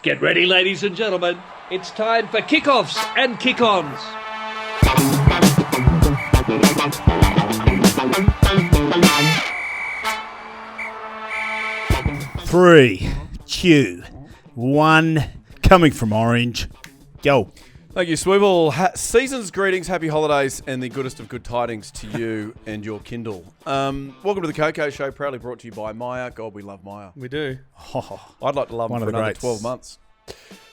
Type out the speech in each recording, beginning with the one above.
Get ready, ladies and gentlemen. It's time for kickoffs and kick-ons. 3, 2, 1, coming from Orange. Go. Thank you, Swivel. Season's greetings, happy holidays, and the goodest of good tidings to you and your Kindle. Welcome to the KOKO Show, proudly brought to you by MYER. God, we love MYER. We do. I'd like to love them One for of the another greats. 12 months.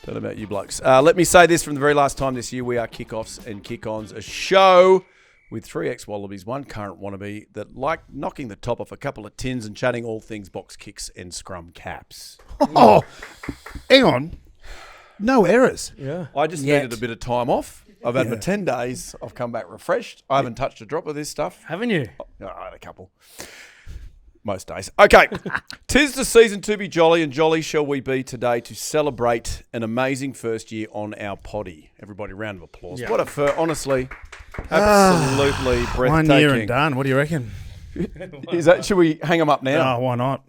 Don't know about you blokes. Let me say this from the very last time this year, we are Kickoffs and Kick-Ons, a show with 3 ex-Wallabies, 1 current wannabe that like knocking the top off a couple of tins and chatting all things box kicks and scrum caps. Oh, hang on. No errors. Yeah. I just needed a bit of time off. I've had my 10 days. I've come back refreshed. I haven't touched a drop of this stuff. Haven't you? I had a couple. Most days. Okay. 'Tis the season to be jolly, and jolly shall we be today to celebrate an amazing first year on our potty. Everybody, round of applause. Yeah. What a honestly, absolutely breathtaking. 1 year and done. What do you reckon? Is that? Should we hang them up now? Oh, why not?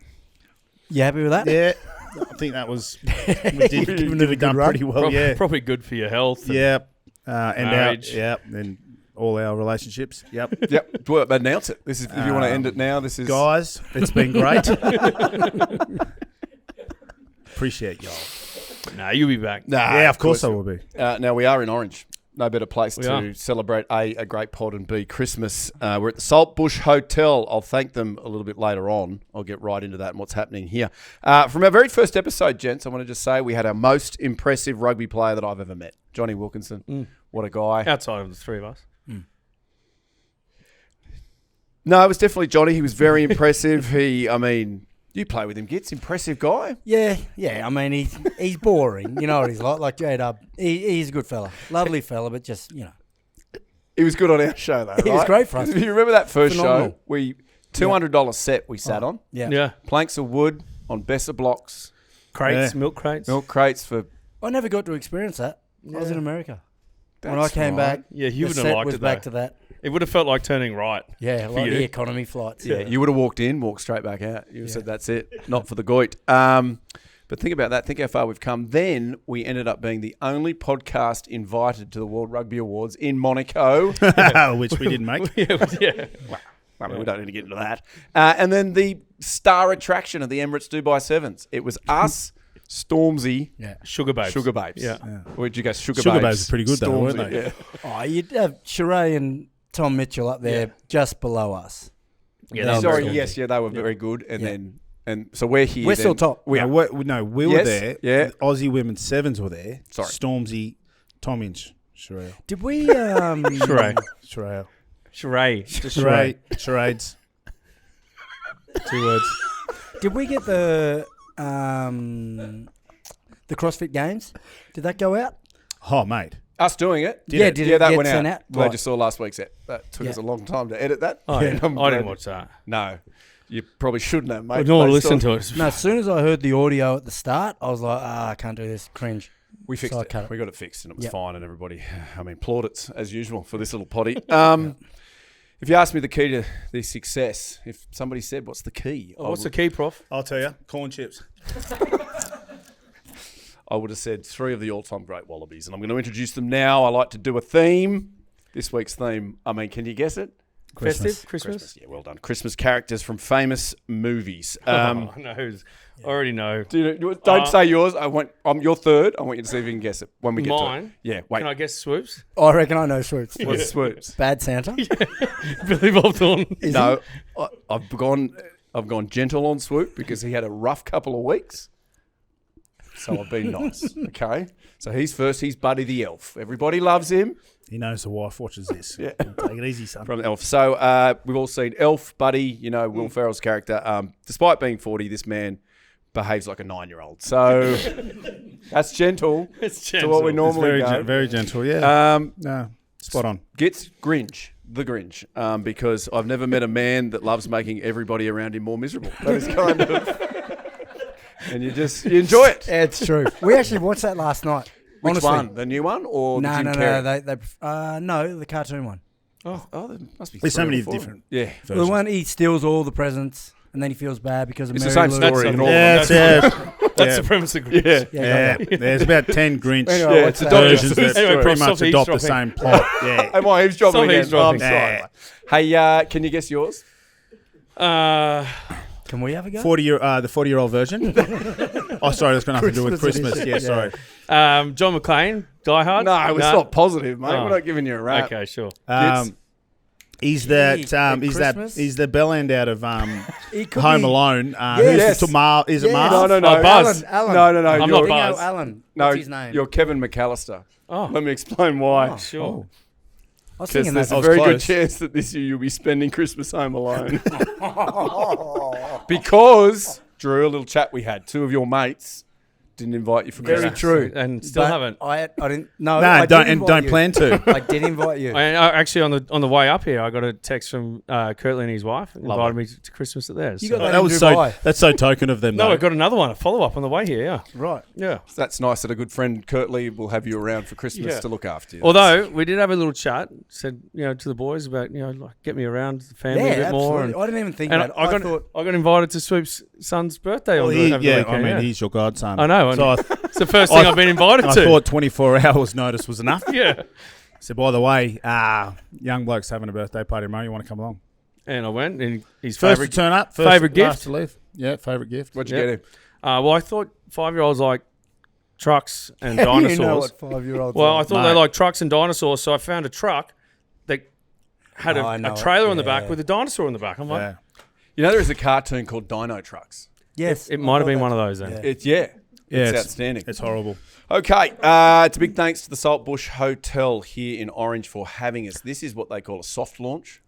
You happy with that? Yeah. I think that was, we did done pretty well, yeah. Probably good for your health. Yep. And marriage. and all our relationships. Yep. Yep. Well, announce it. This is if you want to end it now. This is Guys, it's been great. Appreciate y'all. Nah, you'll be back. Yeah, of course I will be. Now we are in Orange. No better place We to are. celebrate a great pod and B, Christmas. We're at the Saltbush Hotel. I'll thank them a little bit later on. I'll get right into that and what's happening here. From our very first episode, gents, I want to just say we had our most impressive rugby player that I've ever met, Johnny Wilkinson. What a guy. Outside of the three of us. No, it was definitely Johnny. He was very impressive. You play with him, Gits. Impressive guy. Yeah. I mean, he's boring. You know what he's like J-Dub. He's a good fella. Lovely fella, but just, He was good on our show, though, He was right? great for us. If you remember that first Phenomenal. show, we $200 set we sat on. Yeah. Yeah. Planks of wood on Besser blocks. Crates, Yeah. milk crates. Milk crates for... I never got to experience that. I was in America. When I That's came right. back, Yeah, you the wouldn't have set liked was it, back though. to that. It would have felt like turning right. Yeah, For like you. the economy flights. Yeah, you would have walked in, walked straight back out. You would have said, that's it. Not for the goit. But think about that. Think how far we've come. Then we ended up being the only podcast invited to the World Rugby Awards in Monaco. Which we didn't make. Yeah. I mean, we don't need to get into that. And then the star attraction of the Emirates Dubai Sevens. It was us, Stormzy, Sugar babes. Sugar Babes. Yeah. Where'd you go? Sugar Sugar Babes. Babes are pretty good though, weren't Stormzy, they? Yeah. Oh, you'd have Sheree and Tom Mitchell up there just below us. Yeah, that was Sorry, cool. yes, they were very good. And so we're here. We're still then. top. We are. We were Yes, there. yeah. The Aussie Women's Sevens were there. Sorry. Stormzy, Tom Inch, Sherelle. Did we... Sheree. Sherelle. Sheree. Just Charade. Charades. 2 words. Did we get the CrossFit Games? Did that go out? Oh, mate. Us doing it. Did it that get went sent out. out? Glad Right. you saw last week's set. That took us a long time to edit that. Oh, yeah. I'm I didn't glad- watch that. No, you probably shouldn't have, mate. I don't want to Based listen on- to it. No, as soon as I heard the audio at the start, I was like, I can't do this. Cringe. We fixed So I it. cut it. We got it fixed, and it was Yep. fine. And everybody, plaudits as usual for this little potty. If you ask me the key to this success, if somebody said, "What's the key?" What's the key, Prof? I'll tell you. Corn chips. I would have said 3 of the all-time great Wallabies, and I'm going to introduce them now. I like to do a theme. This week's theme. Can you guess it? Festive? Christmas? Yeah, well done. Christmas characters from famous movies. No, I already know. Don't say yours. I'm your third. I want you to see if you can guess it when we get Mine? to it. Yeah, wait. Can I guess Swoops? I reckon I know Swoops. What's Swoops? Bad Santa. Billy Bob Thornton. No, I've gone gentle on Swoop because he had a rough couple of weeks. So I've been nice. Okay. So he's first. He's Buddy the Elf. Everybody loves him. He knows the wife watches this. Yeah. Take it easy, son. From Elf. So we've all seen Elf, Buddy, Will Ferrell's character. Despite being 40, this man behaves like a 9-year-old. So that's gentle. It's to what we gentle. normally go. Very gentle, yeah. Um, Spot on. Gets Grinch, the Grinch, because I've never met a man that loves making everybody around him more miserable. That is kind of... And you enjoy it. It's true. We actually watched that last night. Which honestly. one? The new one or the Jim Carrey? No, the cartoon one. Oh, there must be There's so 3 or many 4. different Yeah. versions. The one he steals all the presents and then he feels bad because of It's the Mary same Lou. story in all Yeah, of them. yeah. That's the premise of Grinch. Yeah. Yeah, there's about 10 Grinch Anyway, it's a dog. versions that Anyway, pretty Prof, much stop adopt the eavesdropping. same plot. Yeah. Am I eavesdropping Stop again? eavesdropping. Oh, I'm sorry. Hey, can you guess yours? Can we have a go? 40-year, the 40-year-old version. Oh, sorry, that's got nothing to do with Christmas Christmas. edition. Yeah, sorry. John McClane, Die Hard. No, it's not positive, mate. Oh. We're not giving you a rap. Okay, sure. He's Gee, that. at He's that. Christmas? He's the bell end out of He could Home be- Alone. Yes. Is it Marv? No. Buzz. Alan. No. I'm you're, not Bingo Buzz. Alan. No, What's his name? you're Kevin McAllister. Oh, Let me explain why. sure. I was Because thinking there's that. a was very good close. chance that this year you'll be spending Christmas home alone. Because, Drew, a little chat we had, two of your mates didn't invite you for Very Christmas. true, and still But haven't. I didn't. No, No, I did don't invite you. plan to. I did invite you. I actually on the way up here, I got a text from Curtly and his wife, invited me to Christmas at theirs. You So- got that That in was Dubai. that's so token of them. no, though. I got another one, a follow up on the way here. Yeah, Right. yeah. That's nice that a good friend, Curtly, will have you around for Christmas Yeah. to look after you. Although we did have a little chat, said to the boys about like get me around the family Yeah, a bit more. absolutely. I didn't even think And about it. I got invited to Swoop's son's birthday Well, on he- over the yeah, weekend. I mean, he's your godson. I know, and So it's the first thing I've been invited I to. thought 24 hours notice was enough. Yeah, So, by the way, young bloke's having a birthday party tomorrow. You want to come along? and I went, and his First favorite. to turn up. favourite gift? last to leave. Yeah, favourite gift. What'd you Yeah. get him? Well, I thought 5-year-olds like trucks and You dinosaurs. know what 5-year-olds Well, I are. thought they liked trucks and dinosaurs, so I found a truck that had Oh, I know a it, trailer on the back yeah. with a dinosaur on the back. I'm like, Yeah. You know, there is a cartoon called Dino Trucks. Yes. it might have been one of those then. Yeah. It's Yeah, it's it's- outstanding. It's horrible. Okay, it's a big thanks to the Saltbush Hotel here in Orange for having us. This is what they call a soft launch.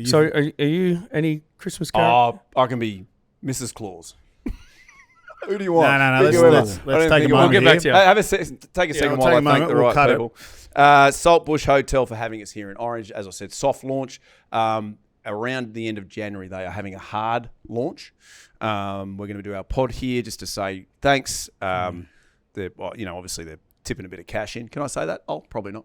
So, are you any Christmas character? I can be Mrs. Claus. Who do you want? No. Pick Let's, whoever. let's, I don't let's take think a you moment want- We'll get back here. to you. Have a take a second we'll while take I a thank moment. the We'll right cut it. people. Saltbush Hotel for having us here in Orange. As I said, soft launch. Around the end of January, they are having a hard launch. We're going to do our pod here just to say thanks. Obviously they're tipping a bit of cash in. Can I say that? Oh, probably not.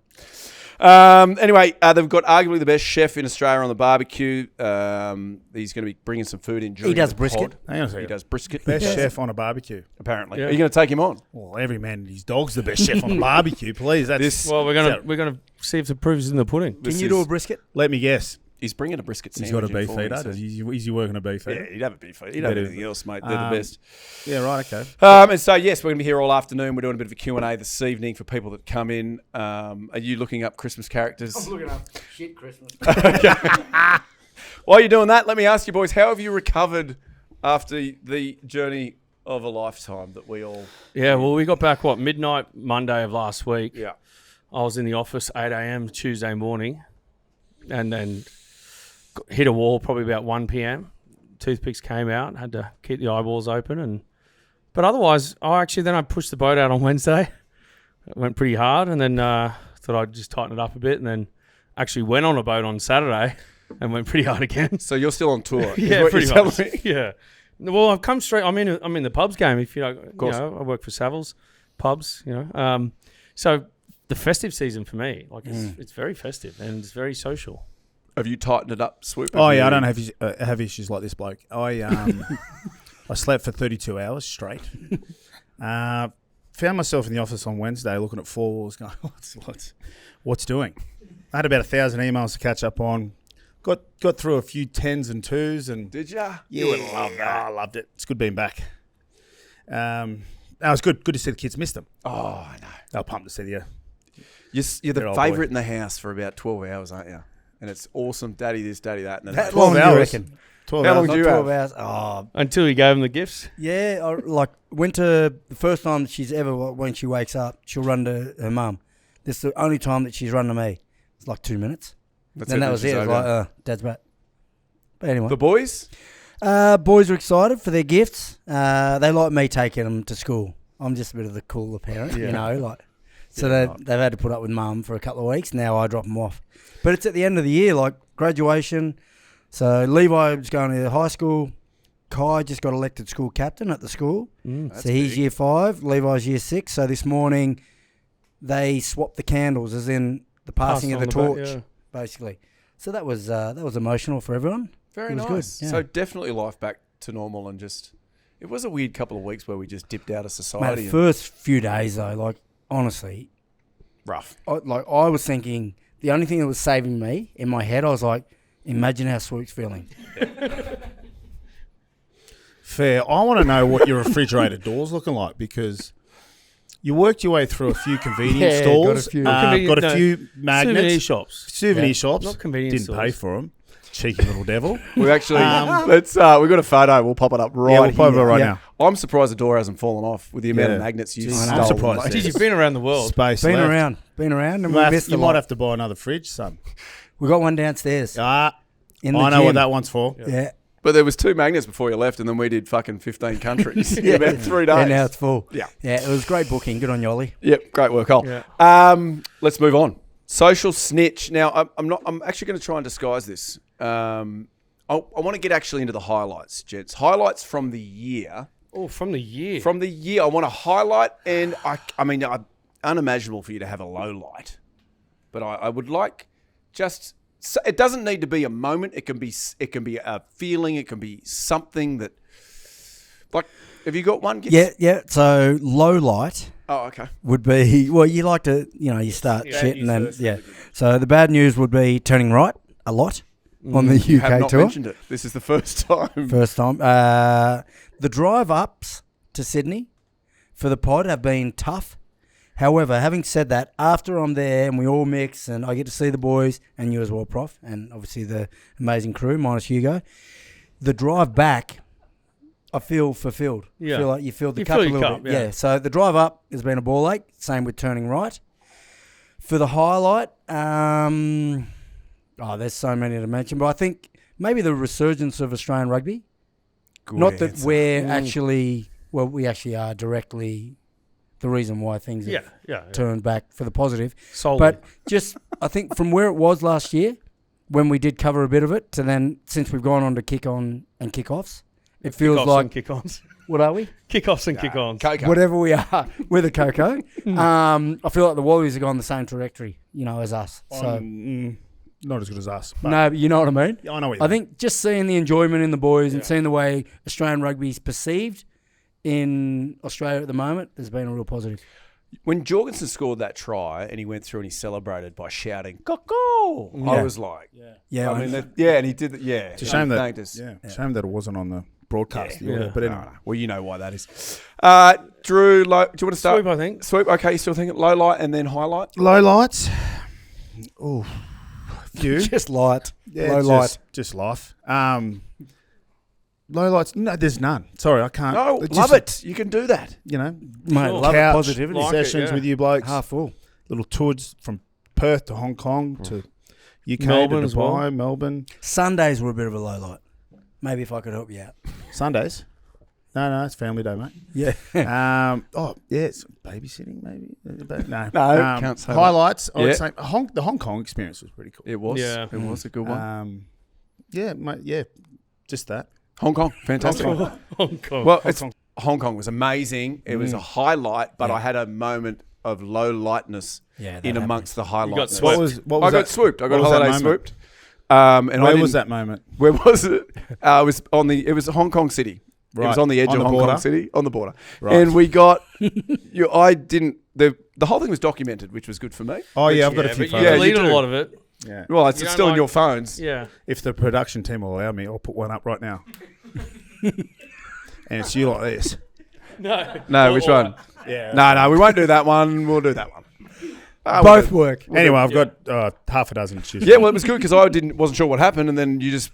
Anyway, they've got arguably the best chef in Australia on the barbecue. He's going to be bringing some food in. During does the brisket. pod. Hang on a He second. does brisket. Best Yes. chef on a barbecue. Apparently. Yeah. Are you going to take him on? Well, every man and his dog's the best chef on a barbecue. Please, that's. Well, we're gonna see if the proof is in the pudding. Can you do a brisket? Let me guess. He's bringing a brisket He's sandwich. got a in beef for me, eater. so- Is he working a beef Yeah, eater? he'd have a beef eater. He'd have Better. anything else, mate. They're the best. Yeah, right. Okay. And so, yes, we're going to be here all afternoon. We're doing a bit of a Q&A this evening for people that come in. Are you looking up Christmas characters? looking up shit Christmas. While you're doing that, let me ask you, boys, how have you recovered after the journey of a lifetime that we all... Yeah, well, we got back midnight Monday of last week. Yeah. I was in the office 8 a.m. Tuesday morning, and then hit a wall probably about 1 p.m. Toothpicks came out, had to keep the eyeballs open, but otherwise, I pushed the boat out on Wednesday. It went pretty hard, and then thought I'd just tighten it up a bit, and then actually went on a boat on Saturday and went pretty hard again. So you're still on tour? is Yeah, what pretty you're much. telling me? Yeah. Well, I've come straight. I'm in the pubs game. If you know, I work for Savills pubs. So the festive season for me, it's very festive and it's very social. Have you tightened it up, Swoop? Oh yeah, I don't have issues like this bloke. I slept for 32 hours straight. Found myself in the office on Wednesday looking at 4 walls, going, what's doing? I had about 1,000 emails to catch up on. Got through a few 10s and 2s, and Did ya? you would love that. I loved it. It's good being back. It was good. Good to see the kids. Missed them. Oh, I know. They were pumped to see you. You're Good the old favourite boy. in the house for about 12 hours, aren't you? And it's awesome. Daddy this, daddy that. And then That 12 long, hours. you reckon? 12 How hours. long Not do you 12 have? hours. Oh, Until you gave them the gifts. yeah. I went to the first time she's ever, when she wakes up, she'll run to her mum. This is the only time that she's run to me. It's like 2 minutes. That's Then that then was she's it. It was over. like, Dad's back. But anyway. The boys? Boys are excited for their gifts. They like me taking them to school. I'm just a bit of the cooler parent, So they've had to put up with mum for a couple of weeks. Now I drop them off. But it's at the end of the year, like graduation. So Levi was going to high school. Kai just got elected school captain at the school. So he's big. year 5. Levi's year 6. So this morning they swapped the candles, as in the passing of the torch, basically. So that was emotional for everyone. Very It was nice. good, yeah. So definitely life back to normal and just It was a weird couple of weeks where we just dipped out of Mate, society. the first few days though, like honestly, Rough. I was thinking the only thing that was saving me in my head, I was like, imagine how Swoop's feeling. Fair. I want to know what your refrigerator door's looking like because you worked your way through a few convenience Yeah, stores, got a few. got a few magnets, Souvenir shops. souvenir Yeah. shops. Not convenience Didn't stores. pay for them. Cheeky little devil. We actually let's. We got a photo. We'll pop it up right Yeah, we'll pop it here. right Yeah. now. I'm surprised the door hasn't fallen off with the amount of Yeah. magnets you Jeez, stole. I'm surprised. Like, Geez, you've been around the world. Space Been left. around, and You we might, missed you a might lot. have to buy another fridge, son. We got one downstairs in the I know gym. what that one's for. Yeah. But there was 2 magnets before you left, and then we did fucking 15 countries in about 3 days. And now it's full. Yeah. Yeah, it was great booking. Good on you, Ollie. Yep, great work, Cole. Yeah. Let's move on. Social snitch. Now, I'm actually going to try and disguise this. I want to get actually into the highlights, gents. Highlights from the year. Oh, from the year. From the year, I want to highlight, and I mean, unimaginable for you to have a low light, but I would like just. So it doesn't need to be a moment. It can be a feeling. It can be something that, like, have you got one? Yeah. So low light Oh, okay. would be, well, you like to, you start Yeah, shit you and then, first, yeah. So the bad news would be turning right a lot on the You have UK not tour. mentioned it. This is the first time. First time. The drive ups to Sydney for the pod have been tough. However, having said that, after I'm there and we all mix and I get to see the boys and you as well, Prof, and obviously the amazing crew minus Hugo, the drive back, I feel fulfilled. Yeah. I feel like you filled the You cup a fill your little cup, bit. yeah. So the drive up has been a ball ache. Same with turning right. For the highlight, there's so many to mention, but I think maybe the resurgence of Australian rugby. Good Not that answer. we're we actually are directly the reason why things have Yeah. turned back for the positive. Solely. But just, I think from where it was last year, when we did cover a bit of it, to then, since we've gone on to kick on and kick offs, it feels Kickoffs like, and kick-ons. what are we? Kickoffs and kick-ons. Coco. Whatever we are, we're the KOKO. I feel like the Wallabies have gone the same trajectory, as us. So, Not as good as us. But no, but you know what I mean? Yeah, I know what you I mean. think just seeing the enjoyment in the boys and seeing the way Australian rugby is perceived in Australia at the moment has been a real positive. When Jorgensen scored that try and he went through and he celebrated by shouting "KOKO," I Yeah. was like, Yeah, I mean, and he did that. Yeah, It's a shame that thanked us. shame that it wasn't on the broadcast. Yeah. But No, anyway, no. Well, you know why that is. Drew, do you want to start? Swoop, I think. Swoop. Okay, you still thinking low light and then highlight? low lights. Oh, few. just light. Yeah, low light. just life. Low lights. No, there's none. Sorry, I can't. No, It's love just, it. You can do that. Mate, Sure. love couch positivity. Like it, sessions yeah. with you blokes. Half full. Little tours from Perth to Hong Kong to UK Melbourne to as Dubai, well. Melbourne. Sundays were a bit of a low light. Maybe if I could help you out. Sundays. No, it's family day, mate. Yeah. It's babysitting maybe. But no, can't say that. highlights. I Yeah. would say the Hong Kong experience was pretty cool. It was. Yeah. It was a good one. Just that. Hong Kong, fantastic. Hong Kong. Well, Hong Kong was amazing. It was a highlight, but Yeah. I had a moment of low lightness Yeah, that in amongst the highlights. swooped. What I was got that? swooped. I got what was that holiday moment? swooped. And Where I was didn't- that moment? Where was it? It was on the. It was Hong Kong City. It was Right. on the edge On of the Hong border? Kong City, on the border. Right. And we got. I didn't. The whole thing was documented, which was good for me. Oh yeah, I've got yeah, a few but you photos. Yeah, you deleted a do. lot of it. Yeah. Well, it's You don't still in like- your phones. Yeah. If the production team will allow me, I'll put one up right now. And it's you like this. No. No, which one? Yeah. No, we won't do that one. We'll do that one. Both work. Anyway, I've got half a dozen shoes. Yeah, well, it was good because I wasn't sure what happened, and then you just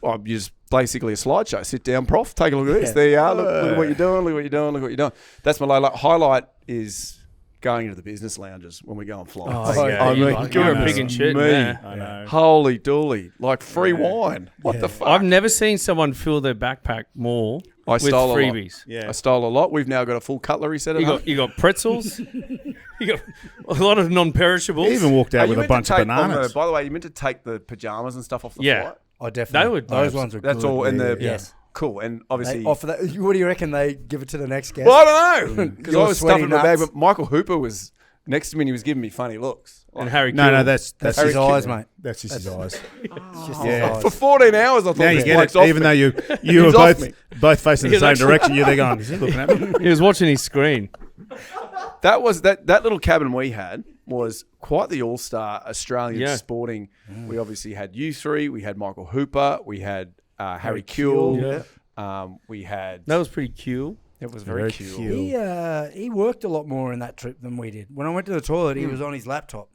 basically a slideshow. Sit down, Prof. Take a look at this. Yeah. There you are. Look at what you're doing. Look what you're doing. Look what you're doing. That's my low light. Highlight is going into the business lounges when we go on flights. Oh, yeah, I you mean, like- you're a goodness pig and shit, me. yeah. I know. Holy dooly! Like free wine. What the fuck? I've never seen someone fill their backpack more I with stole a lot. freebies. Yeah. I stole a lot. We've now got a full cutlery set at home. You got pretzels. You got a lot of non-perishables. He even walked out with a bunch of bananas. By the way, you meant to take the pajamas and stuff off the Yeah. flight. I definitely. They would- Those ones are good. That's all. And the Yes. cool. And They obviously, offer that. What do you reckon they give it to the next guest? well, I don't know because I Your was sweaty stuffing my bag. nuts. But Michael Hooper was next to me and he was giving me funny looks. And Harry No, Kewell. that's That's Harry his Kewell. eyes, mate. That's just his eyes. It's just Yeah. his For eyes. 14 hours, I thought Now you this get bloke's it. off Even me. though you were He's off both facing the He's same actually- direction, you're there going, is he looking at me? He was watching his screen. That was that little cabin we had was quite the all-star Australian Yeah. sporting. We obviously had you three. We had Michael Hooper. We had Harry Kewell. We had. That was pretty cool. It was very cute. He worked a lot more in that trip than we did. When I went to the toilet, he was on his laptop.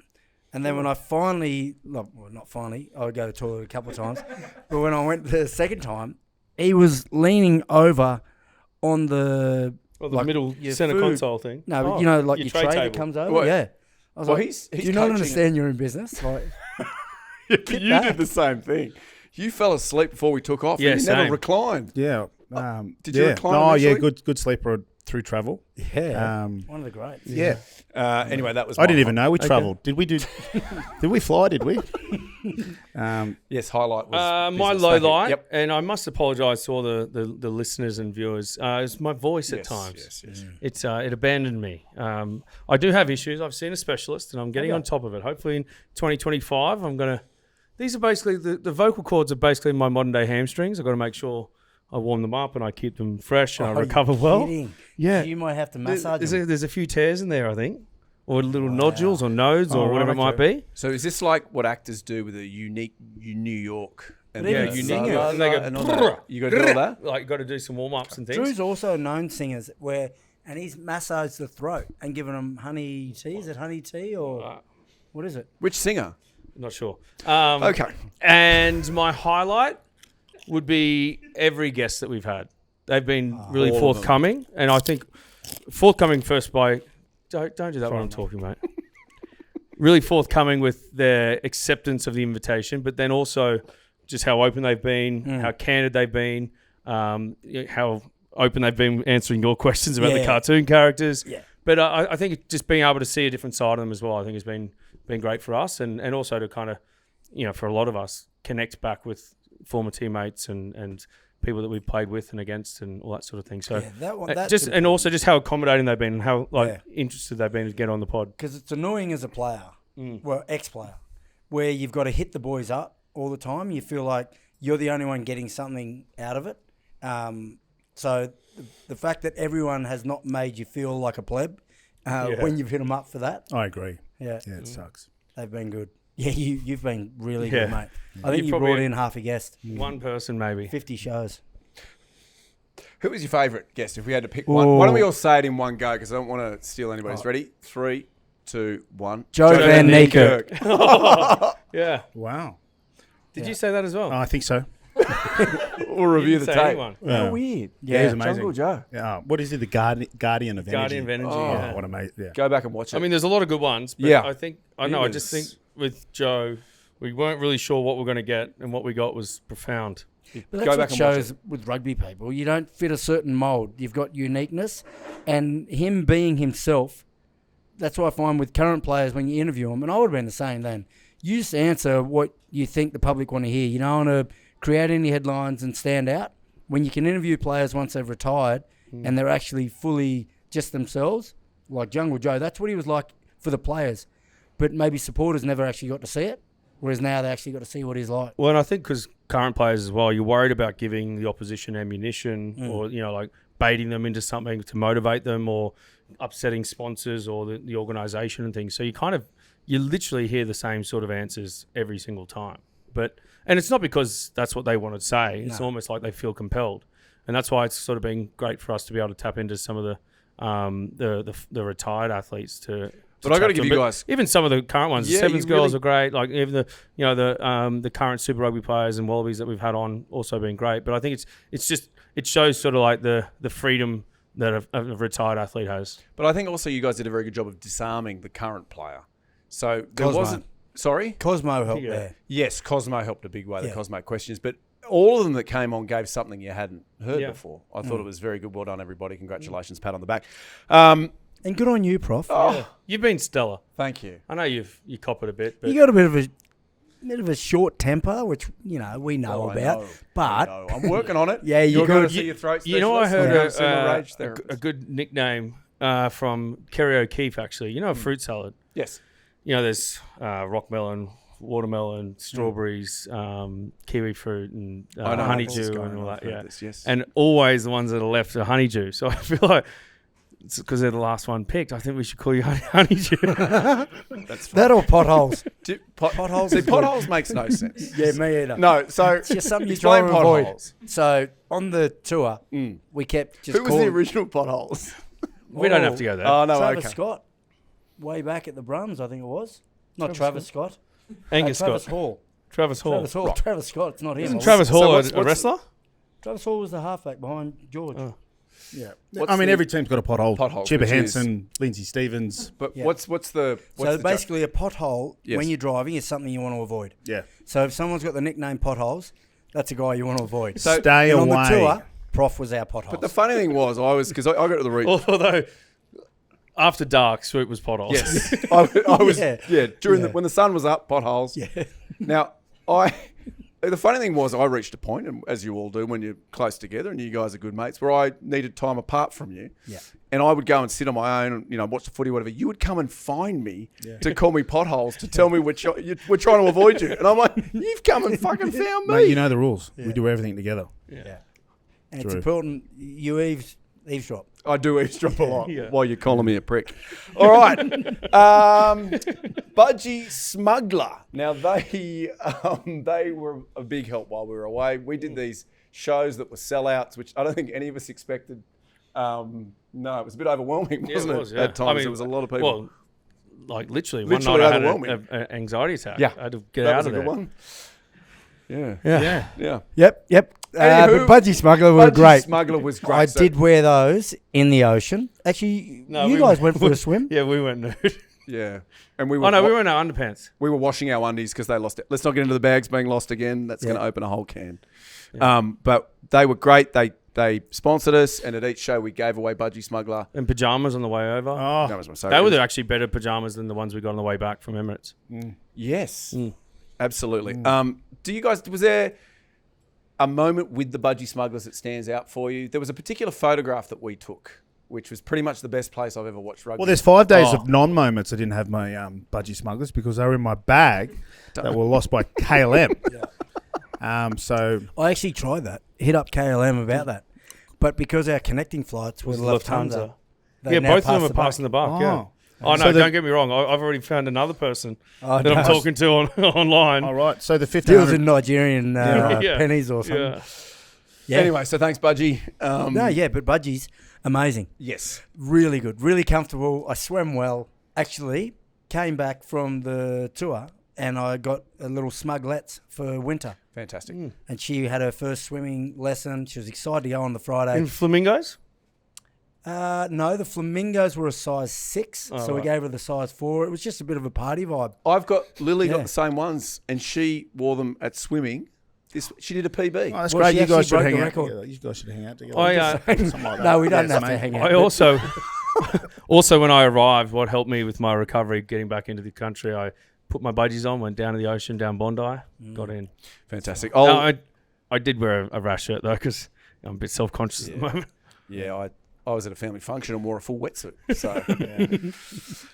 And then when I finally, well, not finally, I would go to the toilet a couple of times. But when I went the second time, he was leaning over on the Well, the middle your center food. console thing. No, but Oh, you know, like your tray that table. comes over. What? Yeah. I was Well, like, he's do you not coaching understand you're in business? Like, You that. did the same thing. You fell asleep before we took off. Yeah, and you never same. reclined. Yeah. Did you recline Oh, yeah, initially? good sleeper through travel. yeah, Um, one of the greats. yeah. Anyway, that was. I my didn't even know we Okay. travelled. Did we do? Did we fly? Did we? Yes, highlight was My business. low Thank you. light, Yep. and I must apologise to all the listeners and viewers. It's my voice at Yes, times. yes. It's it abandoned me. I do have issues. I've seen a specialist, and I'm getting on top of it. Hopefully, in 2025, I'm gonna. These are basically the vocal cords are basically my modern day hamstrings. I've got to make sure I warm them up and I keep them fresh and I recover well. Kidding. Yeah. You might have to massage them. There's a few tears in there, I think, or little nodules or nodes or Oh, whatever it might be. So is this like what actors do with a unique New York? And But even the- singers, and they go, and all that. You got to do all that. Like, got to do some warm ups and things. Drew's also known singers and he's massaged the throat and given them honey tea. Is it honey tea or what is it? Which singer? Not sure. Okay. And my highlight would be every guest that we've had. They've been really all of forthcoming, and I think forthcoming first by don't do that when I'm talking, mate. Really forthcoming with their acceptance of the invitation, but then also just how open they've been, how candid they've been, how open they've been answering your questions about the cartoon characters. Yeah. But I think just being able to see a different side of them as well, I think has been great for us, and also to kind of, for a lot of us, connect back with former teammates and people that we've played with and against and all that sort of thing. So and also just how accommodating they've been and how interested they've been to get on the pod. Because it's annoying as a player, well, ex-player, where you've got to hit the boys up all the time. You feel like you're the only one getting something out of it. So the fact that everyone has not made you feel like a pleb when you've hit them up for that. I agree. Yeah, Yeah, it sucks. they've been good. Yeah, you've been really good, mate. I think You you probably- brought in half a guest. One person maybe. 50 shows. Who was your favourite guest? If we had to pick one, why don't we all say it in one go? Because I don't want to steal anybody's. Ready? 3, 2, 1. Joe Van Niekerk. Yeah. Wow. Did you say that as well? I think so. We'll review You the didn't say tape. anyone. Yeah. Weird. Yeah, he's amazing. Jungle Joe. Yeah. What is he? The Guardian of Energy. Guardian of Energy. Oh, yeah. what amazing. Yeah. Go back and watch it. I mean, there's a lot of good ones. But Yeah. I just think with Joe, we weren't really sure what we're going to get, and what we got was profound. But Go that's back what and watch shows with rugby people. You don't fit a certain mould. You've got uniqueness. And him being himself, that's what I find with current players when you interview them, and I would have been the same then. You just answer what you think the public want to hear. You don't want to create any headlines and stand out. When you can interview players once they've retired and they're actually fully just themselves, like Jungle Joe, that's what he was like for the players. But maybe supporters never actually got to see it, whereas now they actually got to see what he's like. Well, and I think because current players as well, you're worried about giving the opposition ammunition or, like baiting them into something to motivate them or upsetting sponsors or the organisation and things. So you literally hear the same sort of answers every single time. And it's not because that's what they want to say. It's almost like they feel compelled. And that's why it's sort of been great for us to be able to tap into some of the retired athletes to But I got to give them. you But guys. even some of the current ones. Yeah, The Sevens you girls really- are great. Like even the current Super Rugby players and Wallabies that we've had on also been great. But I think it shows sort of like the freedom that a retired athlete has. But I think also you guys did a very good job of disarming the current player. So there Cosmo. wasn't. Sorry? Cosmo helped Yeah. there. Yes, Cosmo helped a big way, the Yeah. Cosmo questions. But all of them that came on gave something you hadn't heard Yeah. before. I thought it was very good. Well done, everybody. Congratulations. Pat on the back. And good on you, Prof. You've been stellar. Thank you. I know you cop it a bit, but You got a bit of a short temper, which we know I about. know. But I know. I'm working on it. Yeah, You're going good. to see your throat you know, I specialist. heard You're going to see my rage a therapist. good nickname from Kerry O'Keefe, actually. You know, a fruit salad. Yes. You know, there's rock melon, watermelon, strawberries, kiwi fruit, and I know honeydew this is and all going that. on. Yeah, This, yes. and always the ones that are left are honeydew. So I feel like it's because they're the last one picked. I think we should call you honeydew. That's fine. That or potholes. Potholes. is See, potholes makes no sense. Yeah, me either. No, so It's just something you explain try to avoid. potholes. So on the tour, we kept just Who was the original potholes? We don't have to go there. Oh no, Travis okay. Scott, way back at the Brums, I think it was. Not Travis Scott. Angus Travis Scott. Hall. Travis Hall. Travis Hall. Travis Scott. It's not him. Isn't Travis Hall what's- a wrestler? Travis Hall was the halfback behind George. Oh. Yeah. What's I mean, the- every team's got a pothole. Pothole, Chipper which is- Hansen, Lindsay Stevens. But Yeah. what's the So basically, a pothole Yes. when you're driving is something you want to avoid. Yeah. So if someone's got the nickname potholes, that's a guy you want to avoid. So- Stay and away. on the tour, Prof was our pothole. But the funny thing was, because I got to the Although after dark, Swoop was potholes. Yes, I was. Yeah. During Yeah. when the sun was up, potholes. Yeah. Now the funny thing was, I reached a point, and as you all do when you're close together, and you guys are good mates, where I needed time apart from you. Yeah. And I would go and sit on my own, and watch the footy, whatever. You would come and find me to call me potholes, to tell me we're trying to avoid you. And I'm like, you've come and fucking found me. Mate, you know the rules. We do everything together. Yeah. And it's True. important you eavesdrop. I do eavesdrop a lot Yeah. while you're calling me a prick. All right. Budgy Smuggler. Now, they were a big help while we were away. We did these shows that were sellouts, which I don't think any of us expected. No, it was a bit overwhelming, Yeah, wasn't it? was, yeah. At times, I mean, there was a lot of people. Well, like literally Literally one night I overwhelming. had an anxiety attack. Yeah. I had to get that out was of a there. good one. Yeah. Yeah. Yeah. Yep. Anywho, But Budgy Smuggler were Budgy great. Smuggler was great. I So- did wear those in the ocean. Actually, No, you we- guys went for a swim. Yeah, we went nude. Yeah. And we were Oh no, we were in our underpants. we were washing our undies because they lost it. Let's not get into the bags being lost again. That's going to open a whole can. But they were great. They sponsored us, and at each show we gave away Budgy Smuggler. In pajamas on the way over. That was my so They were actually better pajamas than the ones we got on the way back from Emirates. Yes, absolutely. Do you guys? Was there a moment with the Budgy Smugglers that stands out for you? There was a particular photograph that we took, which was pretty much the best place I've ever watched rugby. Well, there's 5 days Oh. of non-moments I didn't have my Budgy Smugglers because they were in my bag that were lost by KLM. So I actually tried that. Hit up KLM about that. But because our connecting flights were Lufthansa, they Yeah, now both of them pass are the passing the buck. Yeah. Oh. Oh no, So the- don't get me wrong. I've already found another person Oh, that I'm no. talking to online. all right, so the Deals 1500 in Nigerian Yeah. pennies or something. Yeah. Yeah. Anyway, so thanks, Budgy. But Budgies, amazing. Yes. Really good. Really comfortable. I swam well. Actually, came back from the tour and I got a little smuglets for winter. Fantastic. And she had her first swimming lesson. She was excited to go on the Friday. In flamingos? No, the flamingos were a size 6, Oh, so we right. gave her the size 4. It was just a bit of a party vibe. I've got Lily got Yeah. the same ones, and she wore them at swimming. She did a PB. Oh, that's Well, great. she You guys actually should broke hang the out record. together. You guys should hang out together. Something like that. No, we don't Yes, have mate. to hang out. I also, also when I arrived, what helped me with my recovery, getting back into the country, I put my budgies on, went down to the ocean, down Bondi, got in. Fantastic. No, I did wear a rash shirt though, because I'm a bit self-conscious at the moment. Yeah, I was at a family function and wore a full wetsuit. So,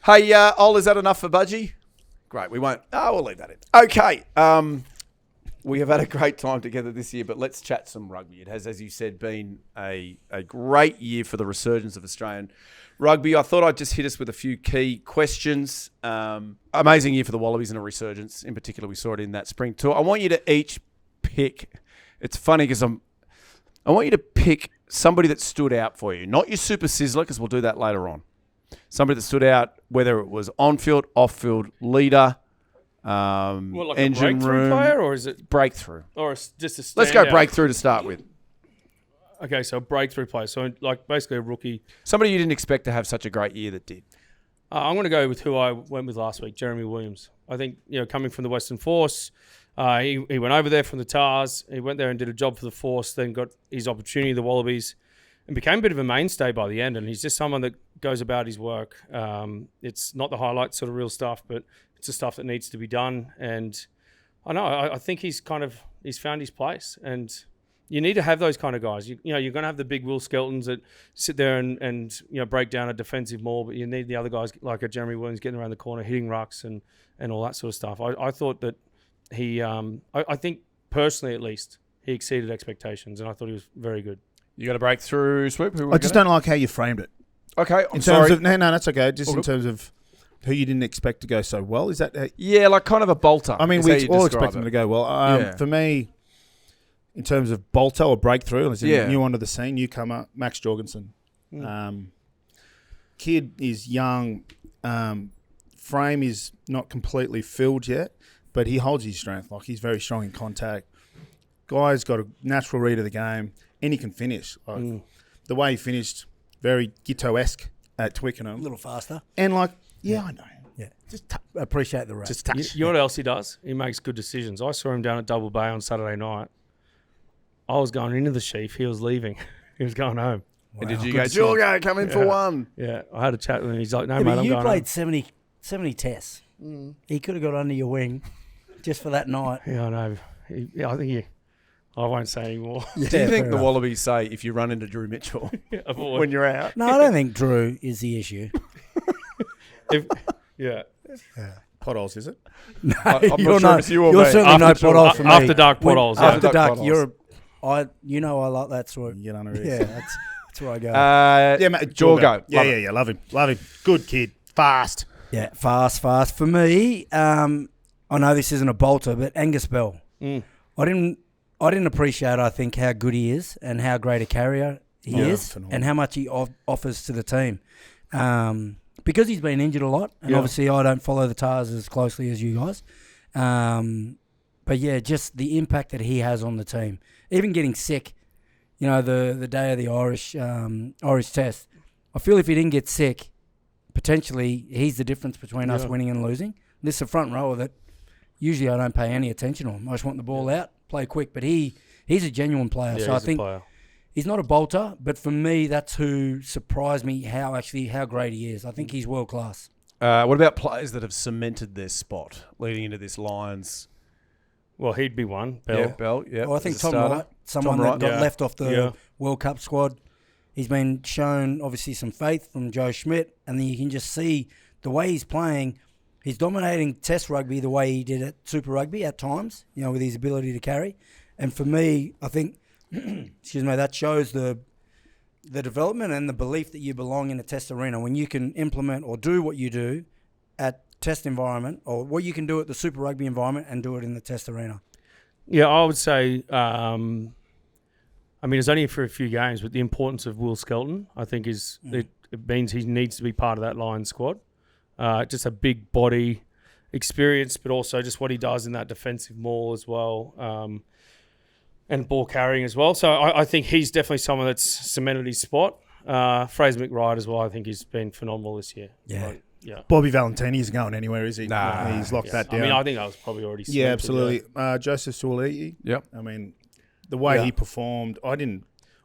Hey, Ol, is that enough for Budgy? Great, we won't. We'll leave that in. Okay. We have had a great time together this year, but let's chat some rugby. It has, as you said, been a great year for the resurgence of Australian rugby. I thought I'd just hit us with a few key questions. Amazing year for the Wallabies and a resurgence. In particular, we saw it in that spring tour. I want you to each pick. It's funny because I want you to pick somebody that stood out for you. Not your super sizzler, because we'll do that later on. Somebody that stood out, whether it was on-field, off-field, leader, What, like engine a breakthrough room. player, or is it, Breakthrough. or just a Let's go standout? breakthrough to start with. Okay, so a breakthrough player. So like basically a rookie. Somebody you didn't expect to have such a great year that did. I'm going to go with who I went with last week, Jeremy Williams. I think, coming from the Western Force, he went over there from the Tars. He went there and did a job for the Force, then got his opportunity, the Wallabies, and became a bit of a mainstay by the end. And he's just someone that goes about his work. It's not the highlight sort of real stuff, but it's the stuff that needs to be done. And I think he's found his place. And you need to have those kind of guys. You know, you're going to have the big Will Skeltons that sit there and break down a defensive maul, but you need the other guys like a Jeremy Williams getting around the corner, hitting rucks and all that sort of stuff. I thought that he, I think personally at least, he exceeded expectations, and I thought he was very good. You got a breakthrough, Swoop? I just don't like how you framed it. Okay, in terms of no, that's okay. Just in terms of who you didn't expect to go so well. Is that? Yeah, like kind of a bolter. I mean, we all expect him to go well. For me, in terms of bolter or breakthrough, as a new onto the scene, newcomer, Max Jorgensen. Kid is young. Frame is not completely filled yet, but he holds his strength. Like, he's very strong in contact. Guy's got a natural read of the game, and he can finish. Like, the way he finished, very Gitto-esque at Twickenham. A little faster. And like, I know. Yeah. Just appreciate the rest. Just touch. You know what else he does? He makes good decisions. I saw him down at Double Bay on Saturday night. I was going into the sheaf. He was leaving. He was going home. Wow. And did you go, Jorgo, come in for one? Yeah. I had a chat with him. He's like, no, yeah, mate, I'm going you played home. 70 tests. He could have got under your wing just for that night. Yeah, I know. I think I won't say anymore. Yeah, do you think the Wallabies say if you run into Drew Mitchell when you're out? No, I don't think Drew is the issue. Potholes, is it? No, I'm not sure it's you or you're me. certainly no potholes for me. After dark potholes. After dark, potholes. I like that sort. Get under his. Yeah, that's where I go. Yeah, mate, Jorgo. Yeah, love him. Good kid, fast. Yeah, fast. For me, I know this isn't a bolter, but Angus Bell. I didn't appreciate, I think, how good he is and how great a carrier he is, phenomenal. And how much he offers to the team. Because he's been injured a lot, and obviously I don't follow the Tars as closely as you guys. But yeah, just the impact that he has on the team. Even getting sick, the day of the Irish test. I feel if he didn't get sick, potentially he's the difference between us winning and losing. This is a front rower that usually I don't pay any attention on. I just want the ball out, play quick. But he's a genuine player. Yeah, so I think he's not a bolter, but for me, that's who surprised me how great he is. I think he's world class. What about players that have cemented their spot leading into this Lions? Well, he'd be one. Bell. Yeah, Bell. Yeah. Well, I think Tom Wright, someone that got left off the World Cup squad. He's been shown, obviously, some faith from Joe Schmidt, and then you can just see the way he's playing. He's dominating Test rugby the way he did at Super Rugby at times, with his ability to carry. And for me, I think, that shows the development and the belief that you belong in a Test arena when you can implement or do what you do at Test environment, or what you can do at the Super Rugby environment and do it in the Test arena. Yeah, I would say, it's only for a few games, but the importance of Will Skelton, I think, it means he needs to be part of that Lions squad. Just a big body experience, but also just what he does in that defensive maul as well, and ball carrying as well. So I think he's definitely someone that's cemented his spot. Fraser McRide as well, I think he's been phenomenal this year. Yeah. Bobby Valentini isn't going anywhere, is he? Nah. He's locked that down. I think that was probably already cemented. Yeah, absolutely. Joseph Suoliti. Yep. The way he performed, I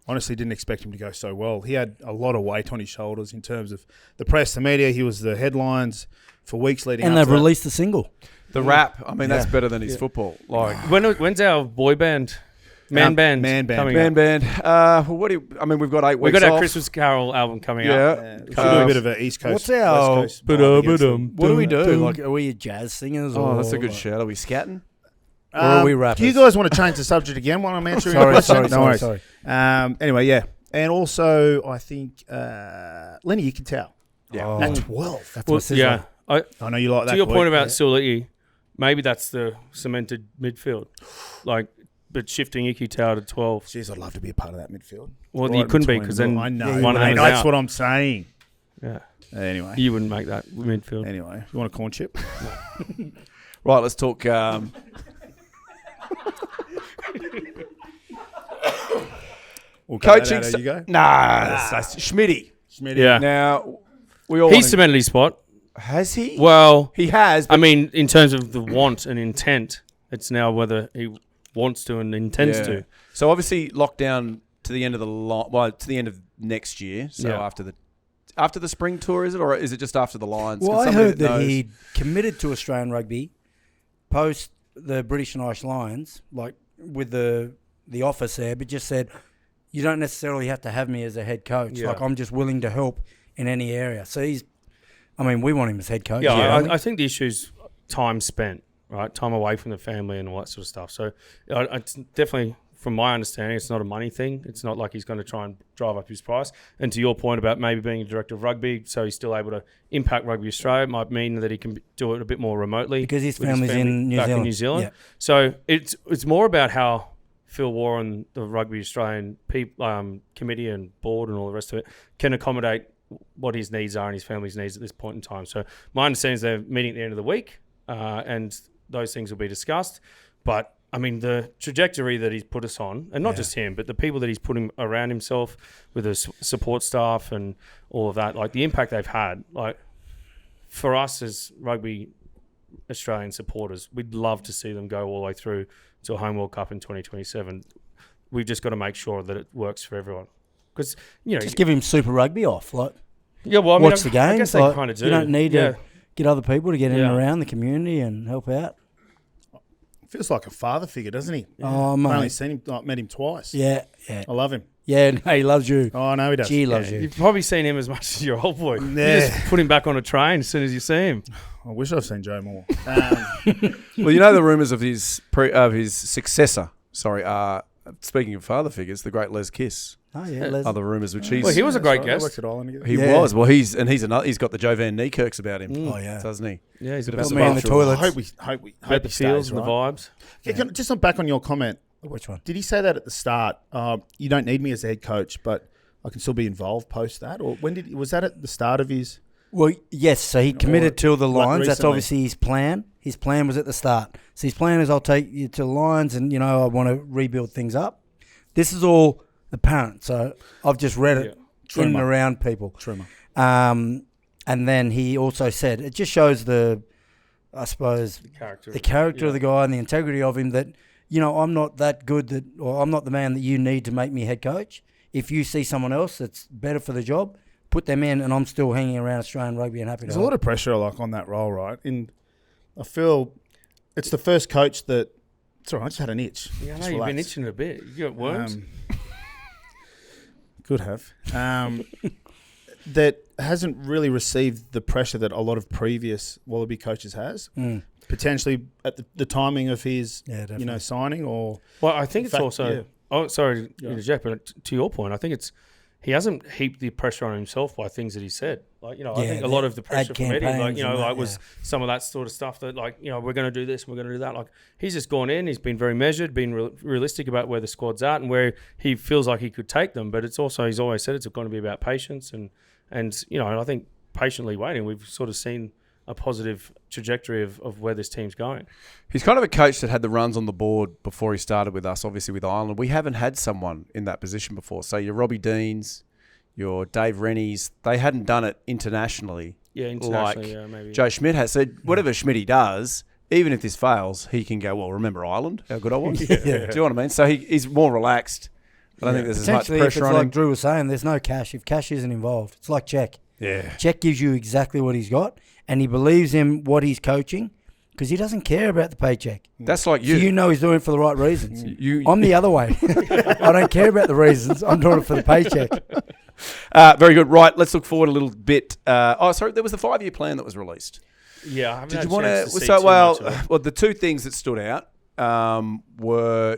honestly didn't expect him to go so well. He had a lot of weight on his shoulders in terms of the press, the media. He was the headlines for weeks leading up to And they've released a single. The rap, that's better than his football. Like, when's our boy band? Man band coming Man up. band. We've got 8 weeks We've got our off. Christmas Carol album coming We up. should do a bit of an East Coast. What's our... West Coast vibe against them. What do we do? Like, are we jazz singers? Oh, or that's a good shout. Are we scatting? Or are we rappers? Do you guys want to change the subject again while I'm answering your question? Sorry. Anyway, yeah. And also, I think Lenny, you can tell. Yeah. At 12. That's Well, yeah. I know you like that. To your boy. point about Suoliti, maybe that's the cemented midfield. But shifting Iki Tau to 12. Jeez, I'd love to be a part of that midfield. Well, you couldn't be because then I know. one of them is That's out. what I'm saying. Yeah. Anyway. You wouldn't make that midfield. Anyway, you want a corn chip? Right, let's talk. Coaching. There you go. That's Schmitty. Yeah. Now, we all He's cemented his spot. Has he? Well, he has. in terms of the want and intent, it's now whether he wants to and intends to. So obviously lockdown to the end of to the end of next year. So after the spring tour, is it, or is it just after the Lions? Well, I heard that he committed to Australian rugby post the British and Irish Lions, like with the the office there, but just said, you don't necessarily have to have me as a head coach. Yeah. Like, I'm just willing to help in any area. So we want him as head coach. Yeah, I think the issue's time spent, right? Time away from the family and all that sort of stuff. So it's definitely, from my understanding, it's not a money thing. It's not like he's going to try and drive up his price. And to your point about maybe being a director of rugby, so he's still able to impact Rugby Australia, it might mean that he can do it a bit more remotely. Because his with family's in New Zealand. In New Zealand. Yeah. So it's more about how Phil Warren, the Rugby Australian committee and board and all the rest of it, can accommodate what his needs are and his family's needs at this point in time. So my understanding is they're meeting at the end of the week, and those things will be discussed. But I mean, the trajectory that he's put us on, and not just him, but the people that he's putting around himself with the support staff and all of that, like the impact they've had, like for us as Rugby Australian supporters, we'd love to see them go all the way through to a home World Cup in 2027. We've just got to make sure that it works for everyone. Because, just give him Super Rugby off. Like, watch the games. I guess they like, kind of do. You don't need to get other people to get in and Yeah. around the community and help out. Feels like a father figure, doesn't he? Oh, I've only mate. seen him, met him twice. Yeah. I love him. Yeah, no, he loves you. Oh, I know he does. Gee, he loves you. You've probably seen him as much as your old boy. You Yeah. just put him back on a train as soon as you see him. I wish I've seen Joe more. Well, you know the rumours of his successor. Sorry, speaking of father figures, the great Les Kiss. Oh, yeah, Les. Other rumours which he's Well, he was a great They guest. worked at Ireland together. he Yeah. was. Well, he's got the Joe Van Niekerks about him. Oh, yeah. Doesn't he? Yeah, he's Bit about of Put a me in the spiritual- toilets. Hope about the it feels stays, and the right? vibes. Yeah, just back on your comment. Which one? Did he say that at the start? You don't need me as a head coach, but I can still be involved post that? Or was that at the start of his? Well, yes. So he committed to the like Lions. That's recently? obviously his plan. His plan was at the start. So his plan is, I'll take you to the Lions, and I want to rebuild things up. This is all apparent. So I've just read it in and around people. Trimmer. And then he also said it just shows the character of the guy and the integrity of him, that I'm not that good or I'm not the man that you need to make me head coach. If you see someone else that's better for the job, put them in, and I'm still hanging around Australian rugby and happy There's to a lot help. of pressure on that role, right? And I feel it's the first coach that. It's all right. I just had an itch. Yeah, I know Just you've been relax. itching a bit. You got worms? Could have. That hasn't really received the pressure that a lot of previous Wallaby coaches has. Potentially at the timing of his, signing or. Well, I think it's fact, also. yeah. Oh, sorry to interject, but to your point, I think he hasn't heaped the pressure on himself by things that he said. Like, I think a lot of the pressure from Eddie, was some of that sort of stuff that, we're going to do this, and we're going to do that. Like, he's just gone in, he's been very measured, been realistic about where the squad's at and where he feels like he could take them. But it's also, he's always said, it's going to be about patience and I think patiently waiting. We've sort of seen a positive trajectory of where this team's going. He's kind of a coach that had the runs on the board before he started with us, obviously with Ireland. We haven't had someone in that position before. So your Robbie Deans, your Dave Rennies, they hadn't done it internationally. Yeah, internationally, like maybe. Joe Schmidt has. So whatever Schmidt does, even if this fails, he can go, well, remember Ireland, how good I was? Do you know what I mean? So he's more relaxed. I don't think there's as much Potentially, pressure if it's on like him. Drew was saying, there's no cash. If cash isn't involved, it's like Czech. Yeah. Czech gives you exactly what he's got, and he believes in what he's coaching because he doesn't care about the paycheck. That's like you. So he's doing it for the right reasons. You- I'm the other way. I don't care about the reasons. I'm doing it for the paycheck. Very good. Right, let's look forward a little bit. There was the 5-year plan that was released. Yeah, I haven't Did had you a want chance to? see So too much of it. well, the two things that stood out were.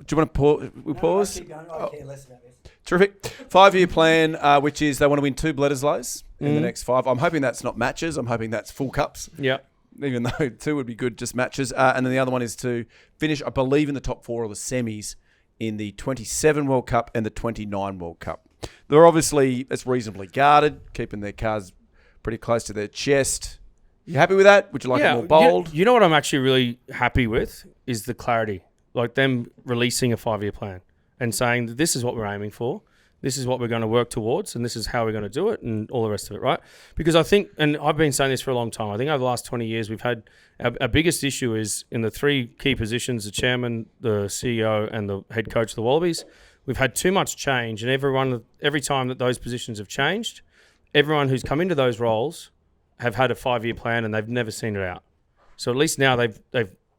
Do you want to pause? We pause. I care less about this. Terrific. 5-year plan, which is they want to win 2 Bledisloes in the next 5. I'm hoping that's not matches. I'm hoping that's full cups. Yeah. Even though 2 would be good, just matches. And then the other one is to finish, I believe, in the top 4 of the semis in the 27 World Cup and the 29 World Cup. They're obviously, it's reasonably guarded, keeping their cards pretty close to their chest. You happy with that? Would you like it more bold? You know what I'm actually really happy with is the clarity. Like them releasing a 5-year plan and saying that this is what we're aiming for, this is what we're going to work towards, and this is how we're going to do it, and all the rest of it, right? Because I think, and I've been saying this for a long time, I think over the last 20 years we've had, our biggest issue is in the 3 key positions, the chairman, the CEO, and the head coach of the Wallabies, we've had too much change, and every time that those positions have changed, everyone who's come into those roles have had a 5-year plan and they've never seen it out. So at least now they've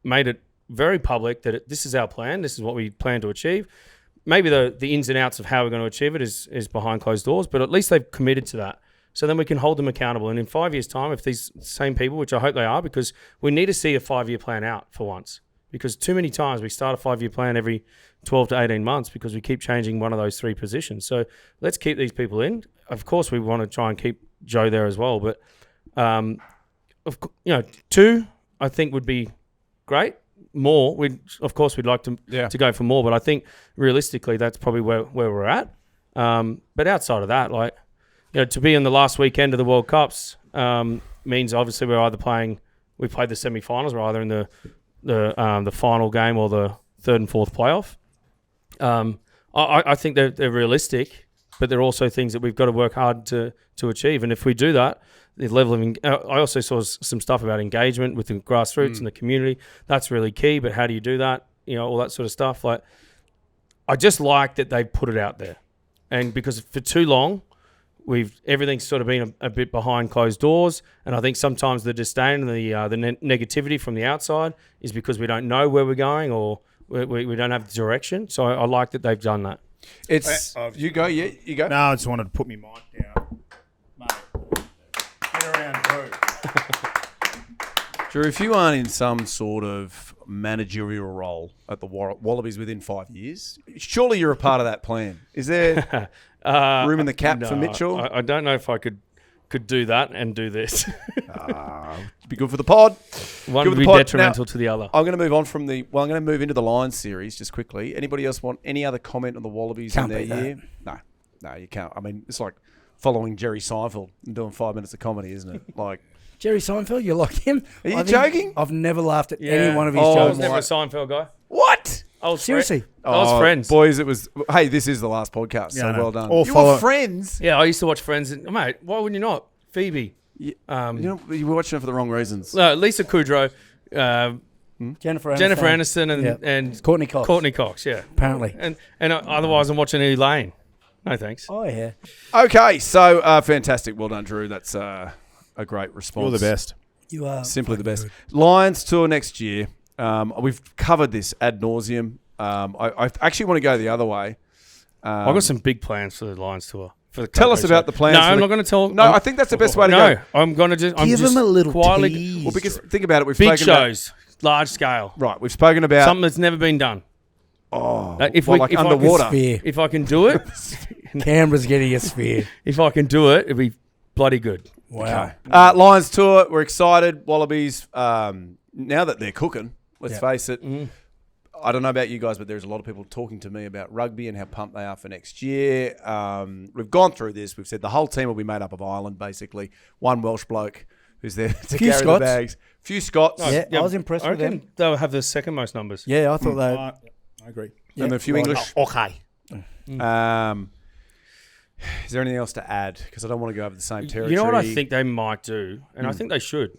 made it very public that this is our plan. This is what we plan to achieve. Maybe the ins and outs of how we're going to achieve it is behind closed doors, but at least they've committed to that. So then we can hold them accountable. And in 5 years' time, if these same people, which I hope they are, because we need to see a 5-year plan out for once. Because too many times we start a 5-year plan every 12 to 18 months because we keep changing one of those 3 positions. So let's keep these people in. Of course, we want to try and keep Joe there as well. But, 2, I think, would be great. More, we'd like to go for more. But I think realistically, that's probably where we're at. But outside of that, to be in the last weekend of the World Cups means obviously we're either we played the semi-finals, we're either in the final game or the third and fourth playoff. I think they're realistic, but they're also things that we've got to work hard to achieve. And if we do that, the level of I also saw some stuff about engagement with the grassroots and the community. That's really key. But how do you do that? All that sort of stuff. I just like that they've put it out there, and because for too long, everything's sort of been a bit behind closed doors, and I think sometimes the disdain and the negativity from the outside is because we don't know where we're going or we don't have the direction. So I like that they've done that. You go. No, I just wanted to put my mic down. Mate, get around, bro. Drew, if you aren't in some sort of managerial role at the Wallabies within 5 years, surely you're a part of that plan. Is there room in the cap for Mitchell? I don't know if I could do that and do this. It'd be good for the pod. One would be detrimental to the other. I'm going to move on from I'm going to move into the Lions series just quickly. Anybody else want any other comment on the Wallabies in their year? No, you can't. I mean, it's like following Jerry Seinfeld and doing 5 minutes of comedy, isn't it? Jerry Seinfeld, you like him? Are you joking? I've never laughed at any one of his jokes. I was never a Seinfeld guy. What? Seriously? I was Friends. Boys, hey, this is the last podcast, so well done. You were Friends? Yeah, I used to watch Friends. Mate, why wouldn't you not? Phoebe. You were watching it for the wrong reasons. No, Lisa Kudrow, Jennifer Aniston and Courtney Cox. Courtney Cox, yeah. Apparently. And otherwise I'm watching Elaine. No thanks. Oh, yeah. Okay, so fantastic. Well done, Drew. That's a great response. You're the best. You are. Simply the best. Good. Lions tour next year. We've covered this ad nauseum. I actually want to go the other way. I've got some big plans for the Lions tour. Tell us about the plans. No, I'm not going to tell. No, I think that's the best way to go. No, I'm going to just give them a little quietly. tease. Well, because think about it. We've Big spoken shows, large scale. Right, we've spoken about Something that's never been done. If underwater. If I can do it, Canberra's getting a sphere. if I can do it, it'd be bloody good. Wow. Lions tour. We're excited. Wallabies. Now that they're cooking, let's face it. I don't know about you guys, but there's a lot of people talking to me about rugby and how pumped they are for next year. We've gone through this. We've said the whole team will be made up of Ireland, basically. One Welsh bloke who's there to carry the bags. Few Scots. I was impressed with them. They'll have the second most numbers. Yeah, I thought they... I agree. And a few English. Okay. Is there anything else to add? Because I don't want to go over the same territory. You know what I think they might do, and I think they should,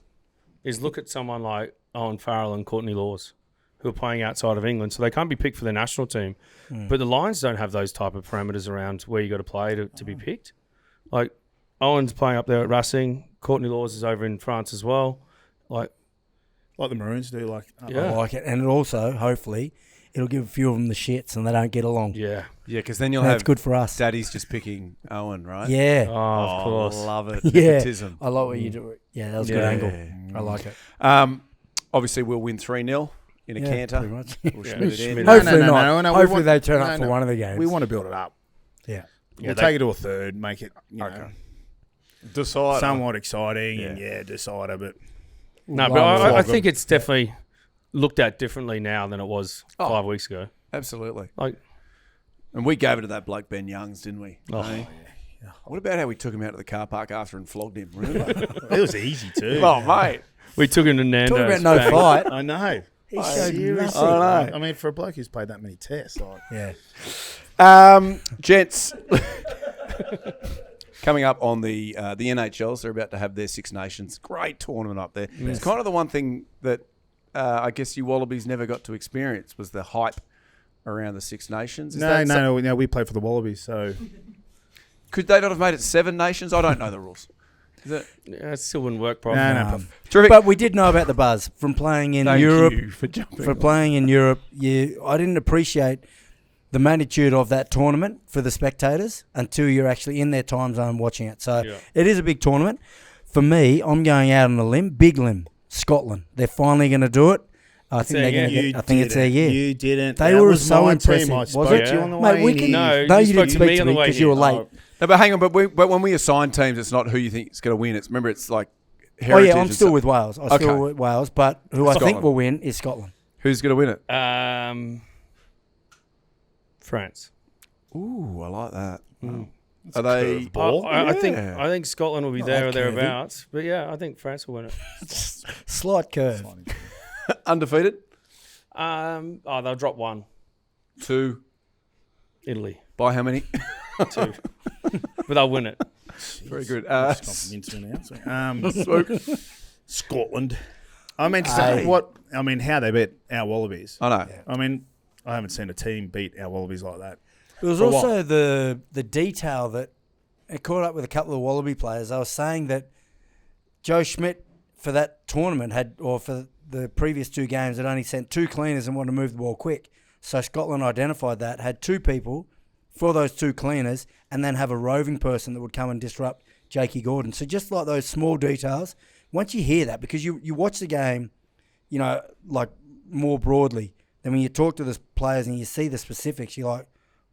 is look at someone like Owen Farrell and Courtney Laws, who are playing outside of England, so they can't be picked for their national team. But the Lions don't have those type of parameters around where you got to play to be picked. Like Owen's playing up there at Racing, Courtney Laws is over in France as well. Like the Maroons do. I like it, and it also hopefully it'll give a few of them the shits, and they don't get along. Yeah, because then you'll That's have good for us. Daddy's just picking Owen, right? Yeah. of course. Love it. Yeah. Nepotism. I like what you do. Yeah, that was a good angle. I like it. Obviously, we'll win 3-0 in a canter. Pretty much. We'll Schmidt it in. Hopefully No, not. we Hopefully want- they turn up for one of the games. We want to build it up. Yeah. We'll take it to a third, make it Decider. somewhat exciting, and decider. But No, but I think it's definitely looked at differently now than it was 5 weeks ago. Absolutely. And we gave it to that bloke Ben Youngs, didn't we? Oh, Hey? What about how we took him out to the car park after and flogged him? Remember? it was easy too. Oh, mate. we took him to Nando's. Talking about no fight. I know. He showed Seriously. nothing. I mean, for a bloke who's played that many tests, Yeah. Gents, coming up on the NHLs, they're about to have their Six Nations. Great tournament up there. It's kind of the one thing that I guess you Wallabies never got to experience was the hype around the Six Nations. No, we played for the Wallabies, so Could they not have made it 7 nations? I don't know the rules. Yeah, it still wouldn't work, Prof. Terrific. But we did know about the buzz from playing in Thank Europe. you for jumping. For playing in Europe, I didn't appreciate the magnitude of that tournament for the spectators until you're actually in their time zone watching it. So it is a big tournament. For me, I'm going out on a limb, big limb, Scotland. They're finally going to do it. I think they're going to get. I think it's their year. You didn't. They That were was so my impressive. team. I Was spoke it? to you on the Mate, way we in can- here. No, you spoke didn't to me speak on to the me way because you were here. late. No, but hang on. But when we assign teams, it's not who you think is going to win. It's remember, it's like Oh heritage. yeah, I'm still with Wales. I'm still with Wales, but who I think Scotland. will win is Scotland. Who's going to win it? France. Ooh, I like that. Mm. Are they? I think Scotland will be there or like curvy. thereabouts. But yeah, I think France will win it. Slight curve. Undefeated? They'll drop 1. 2. Italy. By how many? 2. But they'll win it. Very good. Scotland. I mean, how they beat our Wallabies. I know. I mean, I haven't seen a team beat our Wallabies like that. There was For also the detail that it caught up with a couple of Wallaby players. I was saying that Joe Schmidt for that tournament for the previous 2 games had only sent 2 cleaners and wanted to move the ball quick. So Scotland identified that, had 2 people for those 2 cleaners, and then have a roving person that would come and disrupt Jakey Gordon. So just like those small details, once you hear that, because you watch the game, like more broadly, then when you talk to the players and you see the specifics, you're like,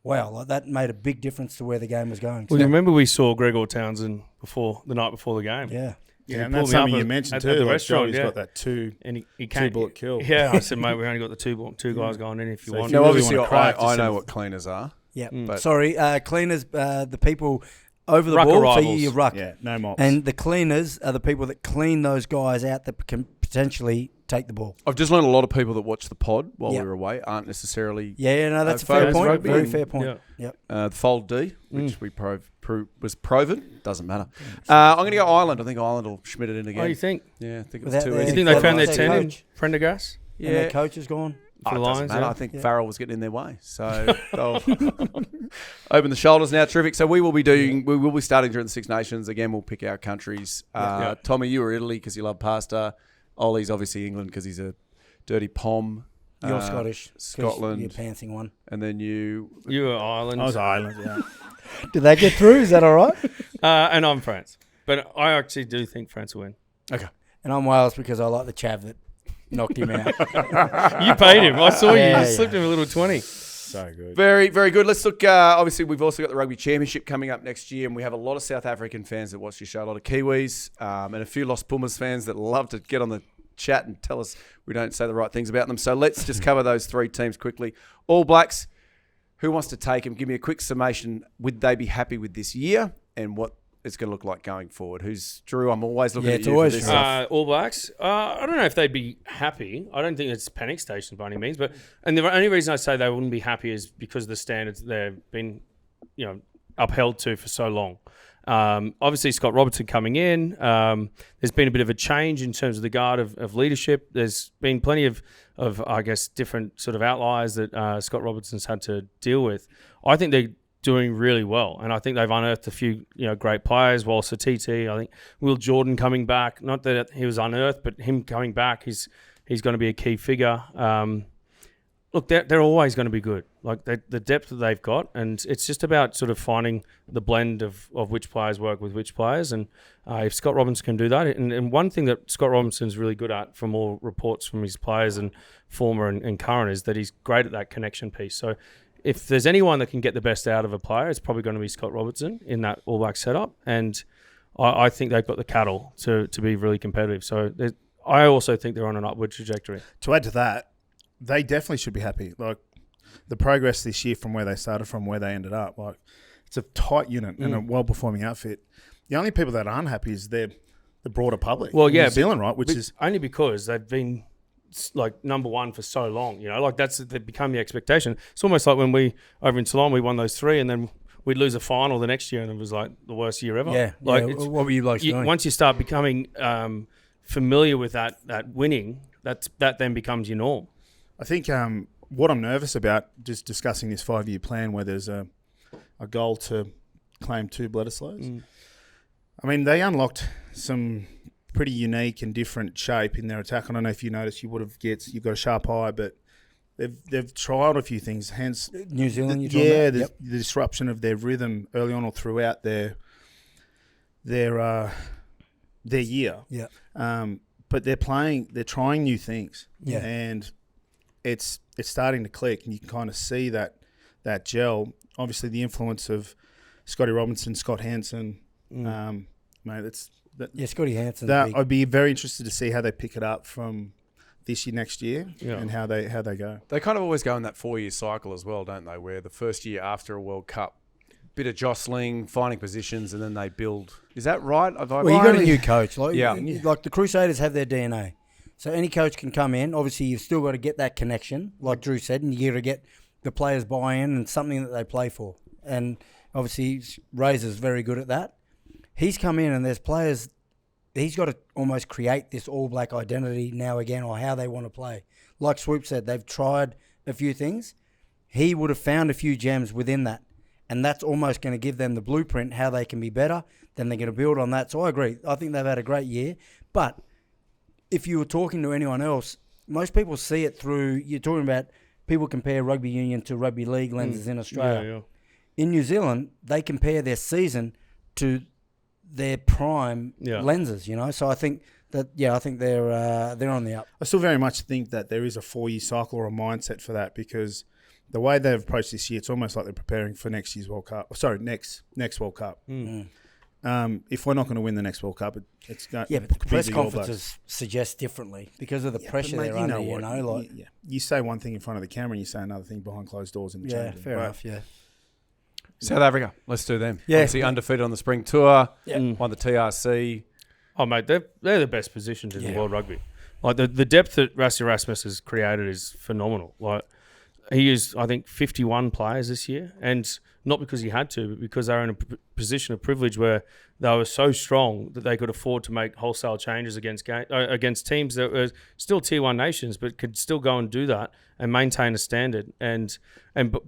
wow, like that made a big difference to where the game was going. Well, you remember we saw Gregor Townsend the night before the game. Yeah. Yeah, and pulled that's me up something you at- mentioned at too. the Like restaurant, Joey's yeah. got that And he two bullet kill. Yeah, I said, mate, we only got the two guys going in if you So if want. you No, really obviously, wanna crack, I just know sort what cleaners are. Yeah. But- Sorry, cleaners, the people over the Ruck ball, arrivals. so you ruck. Yeah, no mops. And the cleaners are the people that clean those guys out that can potentially take the ball. I've just learned a lot of people that watch the pod while Yep. we were away aren't necessarily Yeah, no, that's a Photos fair point. rugby. Very fair point. Yeah. Yep. the Fold D, which we was proven. Doesn't matter. I'm going to go Ireland. I think Ireland will Schmidt it in again. Oh, you think? Yeah, I think it was Without too their- You easy. think they Yeah, found their their 10 in coach. Prendergast And their coach is gone. for the It doesn't Lions? matter. Yeah. I think Farrell was getting in their way, so they'll open the shoulders now. Terrific. So we will be starting during the Six Nations again. We'll pick our countries. Yeah. Tommy, you were Italy because you love pasta. Ollie's obviously England because he's a dirty pom. You're Scottish. 'cause Scotland. You're pantsing one. And then you. You were Ireland. I was Ireland. Yeah. Did they get through? Is that all right? And I'm France. But I actually do think France will win. Okay. And I'm Wales because I like the chav that knocked him out. You paid him. I saw you. Yeah, You slipped him a little 20. So good. Very, very good. Let's look. Obviously, we've also got the Rugby Championship coming up next year, and we have a lot of South African fans that watch your show, a lot of Kiwis, and a few Los Pumas fans that love to get on the chat and tell us we don't say the right things about them. So let's just cover those 3 teams quickly. All Blacks, who wants to take them? Give me a quick summation. Would they be happy with this year and what it's going to look like going forward? Who's Drew? I'm always looking Yeah, at it's you always for this Drew. stuff. All Blacks. I don't know if they'd be happy. I don't think it's panic station by any means. And the only reason I say they wouldn't be happy is because of the standards they've been, upheld to for so long. Obviously, Scott Robertson coming in. There's been a bit of a change in terms of the guard of leadership. There's been plenty of I guess, different sort of outliers that Scott Robertson's had to deal with. I think they're doing really well, and I think they've unearthed a few great players. While Satiti, I think Will Jordan coming back. Not that he was unearthed, but him coming back, he's going to be a key figure. Look, they're always going to be good. Like the depth that they've got, and it's just about sort of finding the blend of which players work with which players. And if Scott Robinson can do that, and one thing that Scott Robinson's really good at, from all reports from his players and former and current, is that he's great at that connection piece. So if there's anyone that can get the best out of a player, it's probably going to be Scott Robertson in that All Black setup. And I think they've got the cattle to be really competitive. So I also think they're on an upward trajectory. To add to that, they definitely should be happy. Like the progress this year from where they started from where they ended up. Like it's a tight unit and a well-performing outfit. The only people that are unhappy is the broader public. Well, yeah, New Zealand, right? Which is only because they've been like number one for so long. Like they've become the expectation. It's almost like when we over in Toulon we won those 3, and then we'd lose a final the next year, and it was like the worst year ever. Yeah. Like yeah. What were you like doing? once you start becoming familiar with that winning, that then becomes your norm. I think what I'm nervous about, just discussing this 5-year plan where there's a goal to claim 2 Bledisloes. I mean, they unlocked some pretty unique and different shape in their attack. I don't know if you noticed, you've got a sharp eye, but they've tried a few things. Hence, New Zealand, you're talking about? the disruption of their rhythm early on or throughout their year. Yeah. But they're trying new things. Yeah. And it's starting to click, and you can kind of see that gel. Obviously, the influence of Scotty Robinson, Scott Hansen, mate, Scotty Hansen. I'd be very interested to see how they pick it up from this year, next year, and how they go. They kind of always go in that 4-year cycle as well, don't they? Where the first year after a World Cup, bit of jostling, finding positions, and then they build. Is that right? You got a new coach. Like the Crusaders have their DNA. So any coach can come in. Obviously, you've still got to get that connection, like Drew said, and you got to get the players buy-in and something that they play for. And obviously, Razor's very good at that. He's come in and there's players. He's got to almost create this all-black identity now again, or how they want to play. Like Swoop said, they've tried a few things. He would have found a few gems within that. And that's almost going to give them the blueprint, how they can be better. Then they're going to build on that. So I agree. I think they've had a great year. But if you were talking to anyone else, most people see it through, you're talking about people compare rugby union to rugby league lenses in Australia. Yeah. In New Zealand, they compare their season to their prime lenses, So I think that, I think they're on the up. I still very much think that there is a 4-year cycle or a mindset for that, because the way they've approached this year, it's almost like they're preparing for next year's World Cup. Sorry, next World Cup. If we're not going to win the next World Cup, it's going. Yeah, but the press conferences suggest differently because of the pressure they're under. You say one thing in front of the camera and you say another thing behind closed doors in the change room. Fair enough. Yeah. South Africa, let's do them. Yeah. Obviously undefeated on the spring tour. Yeah. Won the TRC. Oh, mate, they're the best positioned in the world rugby. Like the depth that Rassie Erasmus has created is phenomenal. Like he used, I think, 51 players this year, and not because he had to, but because they were in a position of privilege where they were so strong that they could afford to make wholesale changes against teams that were still Tier 1 nations, but could still go and do that and maintain a standard. And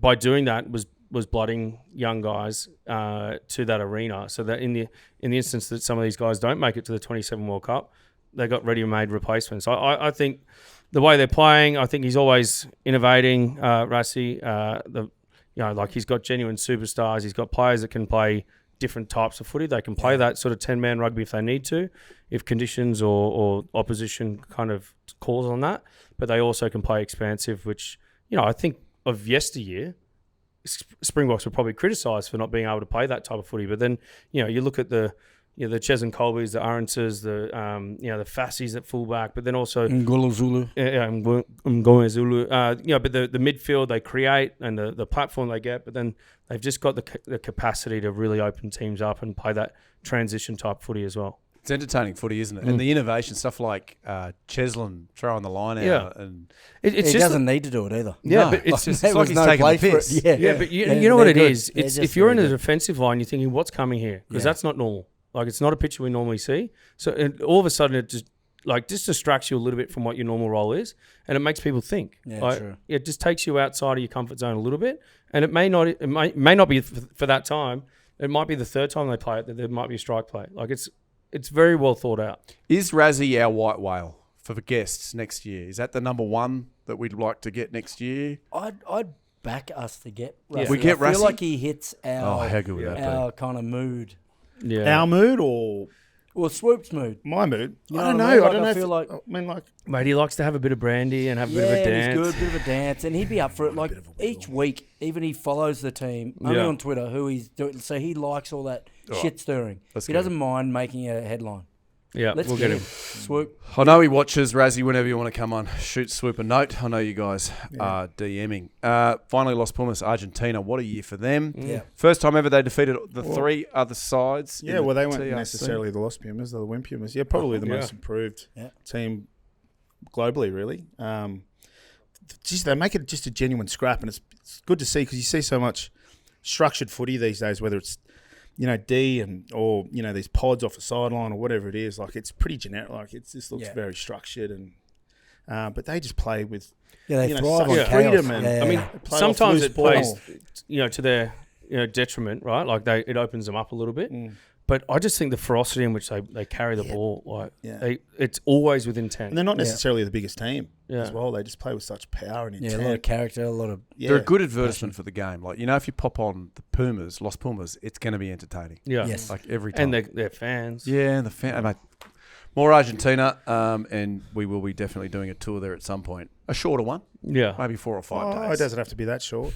by doing that was blooding young guys to that arena, so that in the instance that some of these guys don't make it to the 27 World Cup, they got ready-made replacements. I think the way they're playing, I think he's always innovating, Rassie. Like he's got genuine superstars. He's got players that can play different types of footy. They can play that sort of 10-man rugby if they need to, if conditions or opposition kind of calls on that. But they also can play expansive, which, I think of yesteryear, Springboks were probably criticised for not being able to play that type of footy. But then, you look at the Ches and Colbys, the Arences, the Fassies at fullback, but then also Ngolo Zulu. Ngolo Zulu. But the midfield they create and the platform they get, but then they've just got the capacity to really open teams up and play that transition type footy as well. It's entertaining footy, isn't it? And the innovation stuff like Cheslin throwing the line out, and he doesn't need to do it either. Yeah, no, but it's like he's taking the piss. But you know what it is. It's if you're in the defensive line, you're thinking, what's coming here? Because that's not normal. Like it's not a picture we normally see. So all of a sudden it just distracts you a little bit from what your normal role is, and it makes people think. Yeah, true. It just takes you outside of your comfort zone a little bit, and it may not be for that time. It might be the third time they play it that there might be a strike play. Like it's very well thought out. Is Rassie our white whale for the guests next year? Is that the number one that we'd like to get next year? I'd back us to get Rassie. We get Rassie? I feel like he hits our how good would that be? our kind of mood. Yeah. Our mood or Swoop's mood? my mood? You I know don't what know. I mean? I don't know. I feel like Mate, he likes to have a bit of brandy and have a bit of a dance. He's good, bit of a dance, and he'd be up for it. Like each week, even he follows the team only on Twitter who he's doing. So he likes all that shit stirring. He doesn't mind making a headline. Yeah, we'll get him. Swoop. I know he watches Rassie. Whenever you want to come on, shoot Swoop a note. I know you guys are DMing. Finally, Los Pumas, Argentina. What a year for them. Yeah. First time ever they defeated the three other sides. Yeah, well, they weren't TRC. necessarily the Los Pumas, they're the Win Pumas. Yeah, probably the most improved team globally, really. They make it just a genuine scrap, and it's good to see because you see so much structured footy these days, whether it's D or these pods off a sideline or whatever it is. Like it's pretty generic. Like it just looks very structured, and but they just play with they thrive on freedom. chaos. And I mean, sometimes it plays to their detriment, right? Like it opens them up a little bit. But I just think the ferocity in which they carry the ball, like Yeah. it's always with intent. And they're not necessarily the biggest team Yeah. as well. They just play with such power and Yeah, intent. a lot of character, a lot of. Yeah. They're a good advertisement for the game. Like, if you pop on the Pumas, Los Pumas, it's going to be entertaining. Yeah. Yes. Like every time. And they're fans. Yeah, and mate, more Argentina, and we will be definitely doing a tour there at some point. A shorter one, Yeah. maybe 4 or 5 Oh, it days. doesn't have to be that short.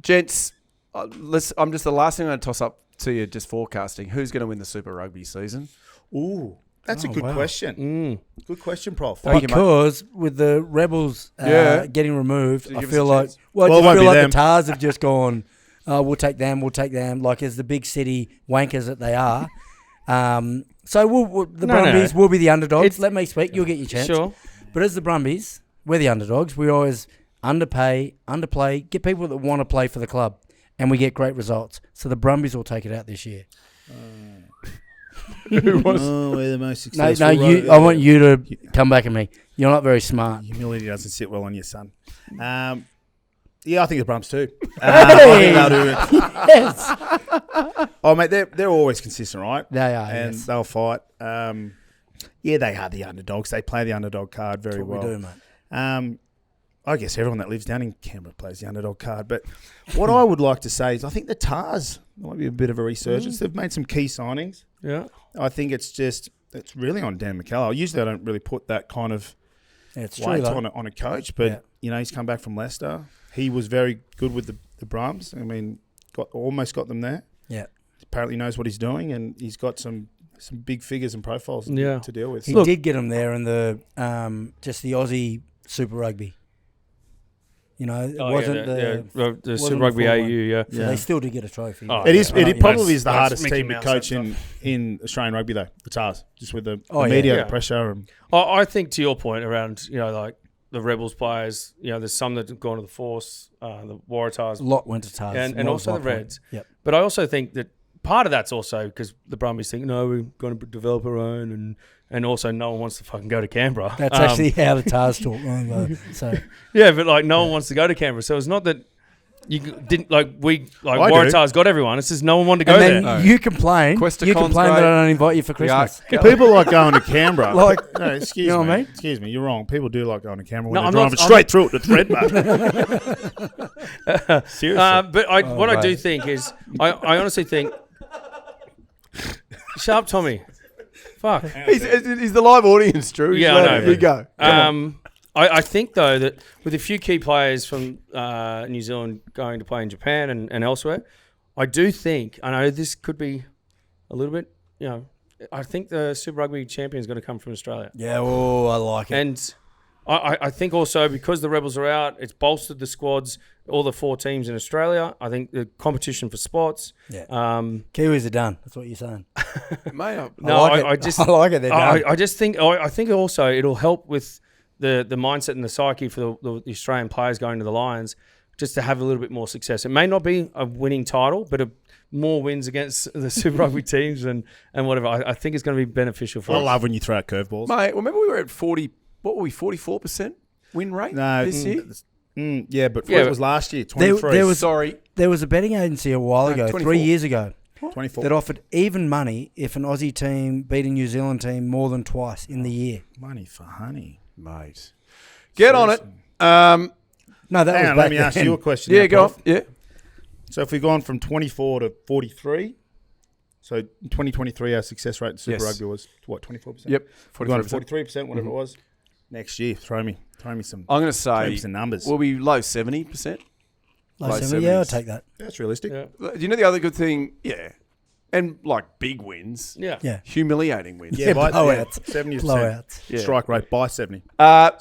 Gents, I'm just the last thing I'm going to toss up to you, just forecasting. Who's going to win the Super Rugby season? Ooh, that's a good wow. question. Good question, Prof. Thank you, mate. Because with the Rebels getting removed, Did you I give us feel a like chance? I Well, it just won't feel be like them. the Tars have just gone. We'll take them. Like as the big city wankers that they are. So the Brumbies will be the underdogs. Let me speak. You'll get your chance. Sure. But as the Brumbies, we're the underdogs. We always underplay, get people that want to play for the club, and we get great results. So the Brumbies will take it out this year. We're the most successful. I want you to come back at me. You're not very smart. Humility doesn't sit well on your son. Yeah, I think the Brums too. I think they'll do it. Yes. Oh, mate, they're always consistent, right? They are, and yes. they'll fight. Yeah, they are the underdogs. They play the underdog card very That's what well. we do, mate. I guess everyone that lives down in Canberra plays the underdog card. But what I would like to say is I think the Tars might be a bit of a resurgence. They've made some key signings. Yeah. I think it's really on Dan McCullough. Usually I don't really put that kind of It's true, weight though. on a coach, but he's come back from Leicester. He was very good with the Brums. I mean, almost got them there. Yeah. Apparently knows what he's doing, and he's got some big figures and profiles to deal with. He So- did get them there in the just the Aussie Super Rugby. It wasn't the Super wasn't Rugby the AU, full one. yeah. So they still did get a trophy. Oh, It is. Yeah. It probably is the That's hardest Mickey team to Mouse, coach that in Australian rugby, though. The Tars, just with the Oh, yeah. media Yeah. pressure. And, I think to your point around, like the Rebels players, there's some that have gone to the Force, the Waratahs, A lot went to Tars. and What was also my the point? Reds. Yep. But I also think that part of that's also because the Brumbies think, no, we're going to develop our own, and also no one wants to fucking go to Canberra. That's actually how the Tars talk. So Yeah, but no one wants to go to Canberra. So it's not that you didn't I do. Waratahs got everyone. It's just no one wanted to go and then there. you complain. Questacon's You complain that great. I don't invite you for Christmas. people like going to Canberra. Like, no, excuse you know me. what I mean? Excuse me. You're wrong. People do like going to Canberra when No, they're I'm not- driving I'm straight through it to Threadbar. Seriously. But I do right. think is I honestly think. Shut up, Tommy. Fuck. He's the live audience, Drew. Yeah, I know, You go. I think though that with a few key players from New Zealand going to play in Japan and elsewhere, I do think I know this could be a little bit. I think the Super Rugby champion is going to come from Australia, yeah, I like it. and I think also because the Rebels are out, it's bolstered the squads. All the 4 teams in Australia. I think the competition for spots. Yeah. Kiwis are done. That's what you're saying. Mate, No, I just I like it. They're done. I just think I think also it'll help with the mindset and the psyche for the Australian players going to the Lions, just to have a little bit more success. It may not be a winning title, but more wins against the Super Rugby teams and whatever. I think it's going to be beneficial for I us. love when you throw out curveballs. mate, remember we were at 40, what were we, 44% win rate this year? Yeah, but Yeah, it was last year, 23. there was Sorry. There was a betting agency a while ago, 24. 3 years ago, 24. that offered even money if an Aussie team beat a New Zealand team more than twice in the year. Money for honey. Mate. Get on it. No, that Hang was on, back let me ask then. you a question. Yeah, now, go on. Prof. Yeah. So if we've gone from 24 to 43, so in 2023 our success rate in Super Yes. Rugby was, what, 24%? Yep. We've gone to 43%. 43%, whatever it was. Next year, throw me some I'm going to say some numbers. we'll be low 70%. Low Low 70, yeah, I'll 70s. take that. That's realistic. Yeah. Do you know the other good thing? Yeah. And like big wins. Yeah. Yeah. Humiliating wins. Yeah, by blowouts. 70%. Blowouts. Yeah. Strike rate by 70.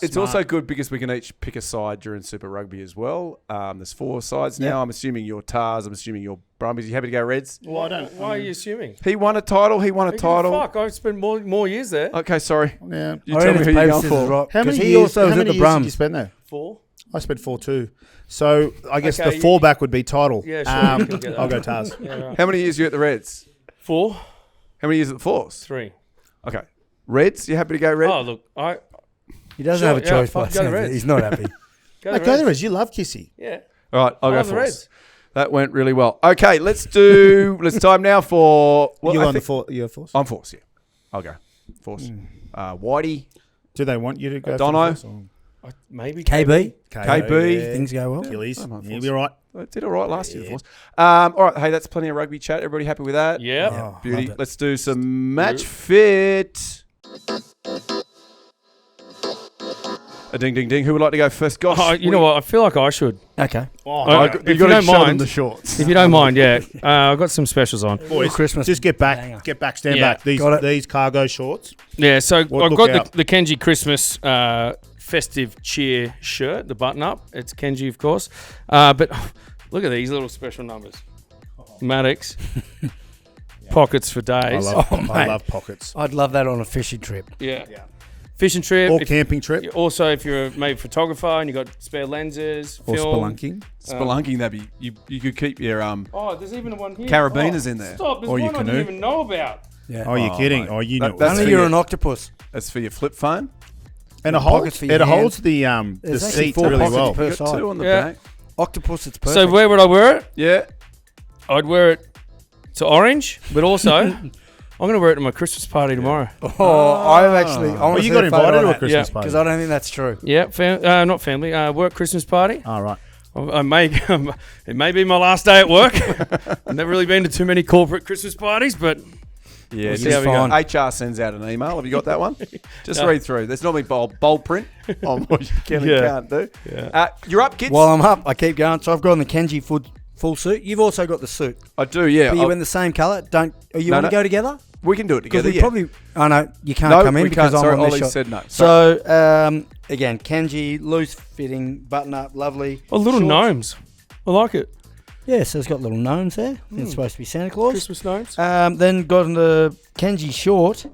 It's also good because we can each pick a side during Super Rugby as well. There's 4 sides now. I'm assuming you're Tars. I'm assuming you're Brumbies. You happy to go Reds? Well, I don't. Why are you assuming? He won a title. He won a title. Fuck, I've spent more years there. Okay, sorry. Yeah. You tell me who you're going for. How many he years, also was how at many the years did you Brums. spend there? 4. I spent 4 too. So I guess Okay, the fallback would be title. Yeah, sure, you can get that. I'll go Tars. Yeah, right. How many years you at the Reds? 4, How many years at the Force? 3. Okay. Reds, you happy to go Red? Oh look, He doesn't Sure, have a yeah, choice. fuck, by go the saying Reds. He's not happy. go Hey, the go Reds. the Reds. You love Kissy. Yeah. All right, I'll I go love the Force. Reds. That went really well. Okay, let's time now for... You on the force? I'm force, yeah. I'll go. Force. Whitey. Do they want you to go Dono. for the force? Maybe KB. KB. Yeah. Things go well. Achilles. I'm on You'll force. be all right. I did all right last year, of course. All right, hey, that's plenty of rugby chat. Everybody happy with that? Yeah. Oh, Beauty. loved it. Let's do some match fit. A ding, ding, ding. Who would like to go first? Gosh, Oh, you know what? I feel like I should. Okay. If you You got don't to show them mind. the shorts. If you don't mind, yeah. I've got some specials on. Boys, Christmas just get banger. back, stand Yeah. back. Got it. These cargo shorts. Yeah, so Well, I've look got out. the Kenji Christmas festive cheer shirt, the button up. It's Kenji, of course. But look at these little special numbers. Maddox. Pockets for days. I mate. love pockets. I'd love that on a fishing trip. Yeah. Fishing trip. Or camping trip. Also, if you're maybe a photographer and you got spare lenses, Or film. spelunking. Spelunking, that'd be you could keep your Oh, there's even one here. carabiners in there. Stop, there's Or your one I canoe. didn't even know about. Yeah. Oh, you're kidding. mate. Oh, you That- know. that's Only for you're your- an octopus. That's for your flip phone. And it pockets for your holds hand. the There's actually seat 4 really pockets well. per Got side. two on the Yeah. back. Octopus, it's perfect. So where would I wear it? Yeah. I'd wear it to orange, but also I'm going to wear it to my Christmas party tomorrow. I'm actually. I Oh, want to you got invited to a Christmas Yeah, party. because I don't think that's true. Yeah, not family. Work Christmas party. All right. I may, it may be my last day at work. I've never really been to too many corporate Christmas parties, but Yeah, We'll see how we go. HR sends out an email. Have you got that one? Just read through. There's normally bold print on what you can and Yeah. can't do. Yeah. You're up, kids. While I'm up, I keep going. So I've got on the Kenji full suit. You've also got the suit. I do, yeah. But you in the same colour. You No, want no. to go together? We can do it Because together. we Yeah. probably. Oh no, you can't No, come in we because can't. I'm Sorry, on this Ollie shot. said no. So again, Kenji, loose fitting, button up, lovely. oh, little shorts. gnomes. I like it. Yeah, so it's got little gnomes there. It's supposed to be Santa Claus. Christmas gnomes. Then got on the Kenji short,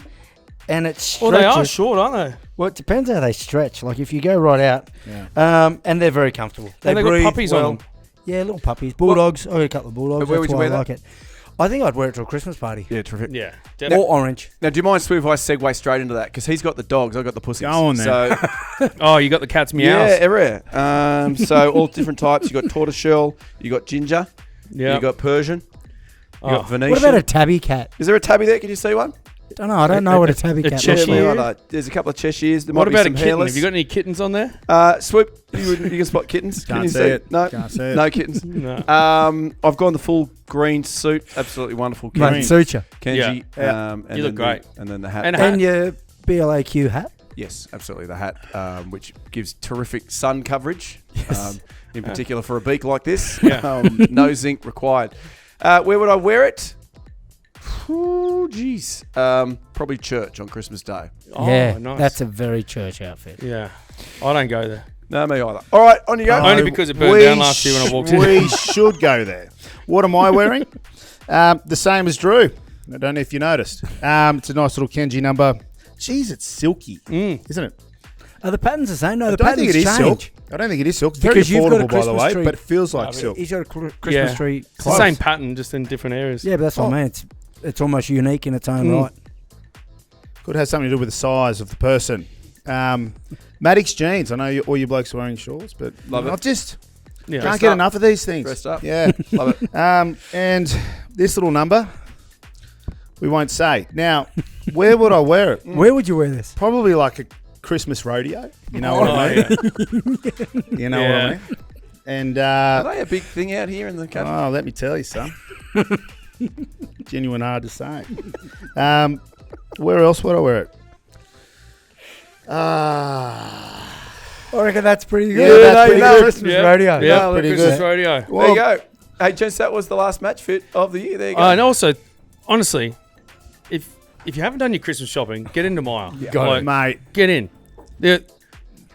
and it Well, stretches. they are short, aren't they? Well, it depends how they stretch. Like if you go right out, and they're very comfortable. And they've got breathe puppies on them. Yeah, little puppies, bulldogs. I got a couple of bulldogs. Where That's would you why wear I like it. I think I'd wear it to a Christmas party. Yeah, terrific. Yeah, Or definitely. orange. Now, do you mind, Sue, if I segue straight into that? Because he's got the dogs, I've got the pussies. Go on then. So, Oh, you got the cat's meows. yeah, everywhere. So, all different types. You got tortoiseshell, you got ginger, Yeah. you got Persian, you Oh. got Venetian. What about a tabby cat? Is there a tabby there? Can you see one? I don't know what a tabby cat Cheshire. looks like. Yeah, like, there's a couple of Cheshires. There What might about be a some kitten? hairless. Have you got any kittens on there? Swoop, you can spot kittens. Can Can't you see it. No, Can't see it. no kittens. No. I've gone the full green suit. Absolutely wonderful. Mate, Kenji. suit you. Kenji. Yeah. And You look then great. And then the hat. And a And your BLAQ hat. Yes, absolutely. The hat, which gives terrific sun coverage, in particular for a beak like this. Yeah. No zinc required. Where would I wear it? Oh, geez. Probably church on Christmas Day. Oh, yeah, nice. that's a very church outfit. Yeah. I don't go there. No, me either. All right, on you go. Only because it burned down last year when I walked in. We should go there. What am I wearing? The same as Drew. I don't know if you noticed. It's a nice little Kenji number. Jeez, it's silky, isn't it? Are the patterns the same? No, I the don't patterns think it is change. silk. I don't think it is silk. It's very Because you've got a affordable, by the Christmas way, tree. but it feels like silk. He's got a Christmas Yeah. tree. It's the close. same pattern, just in different areas. Yeah, but that's what I mean. It's almost unique in its own right. Could have something to do with the size of the person. Maddox jeans. I know all you blokes are wearing shorts, but Love it. I just Yeah. can't get enough of these things. Dressed up. Yeah. Love it. And this little number, we won't say. Now, where would I wear it? Where would you wear this? Probably like a Christmas rodeo. You know what I mean? You know what I mean? And Are they a big thing out here in the country? oh, let me tell you, son. Genuine hard to say. Where else would I wear it? I reckon that's pretty Yeah, good. that's pretty good. Christmas Yeah. rodeo. Yeah, No, pretty Christmas good. rodeo. There you go. Hey, gents, that was the last match fit of the year. There you go. And also, honestly, if you haven't done your Christmas shopping, get into MYER. Got Like, it, mate. Get in. The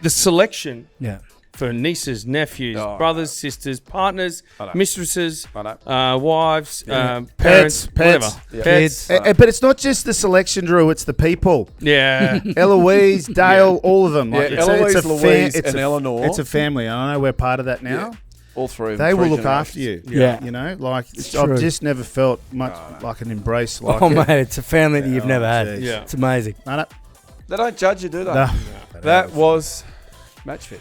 selection Yeah. for nieces, nephews, Oh, brothers, sisters, partners, I know. mistresses, I know. wives, Pets, parents, pets. whatever. Yeah. Pets. But it's not just the selection, Drew. It's the people. Yeah. Eloise, Dale, all of them. Yeah, Eloise, Louise, and Eleanor. It's a family. I know we're part of that now. Yeah. All three of They them, will three look after you. generations. Yeah. You know, like It's I've true. just never felt much like an embrace like Oh, it. mate, it's a family that you've never had. geez. Yeah. It's amazing. No, no, They don't judge you, do they? no. That was match fit.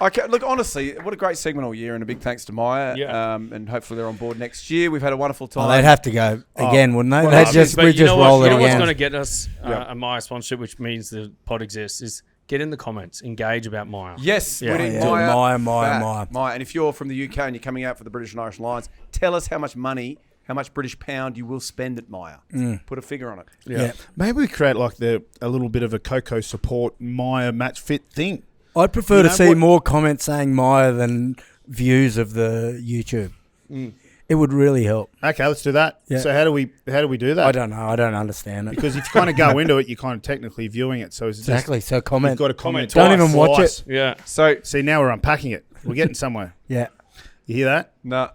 Okay, look, honestly, what a great segment all year, and a big thanks to MYER. Yeah. And hopefully they're on board next year. We've had a wonderful time. Oh, they'd have to go again, wouldn't they? Well, They'd just but we just roll it You know what's again. going to get us a MYER sponsorship, which means the pod exists, is get in the comments, engage about MYER. Yes, Yeah. we need Yeah. MYER. MYER. And if you're from the UK and you're coming out for the British and Irish Lions, tell us how much money, how much British pound you will spend at MYER. Put a figure on it. Yeah. Maybe we create like a little bit of a KOKO support MYER match fit thing. I'd prefer to know see what- more comments saying MYER than views of the YouTube. It would really help. Okay, let's do that. Yeah. So how do we do that? I don't know. I don't understand it. Because if you kind of go into it, you're kind of technically viewing it. So it's Exactly. So Just, comment. you've got to comment. Don't twice. even watch Twice. it. Yeah. So, See, now we're unpacking it. We're getting somewhere. Yeah. You hear that? no.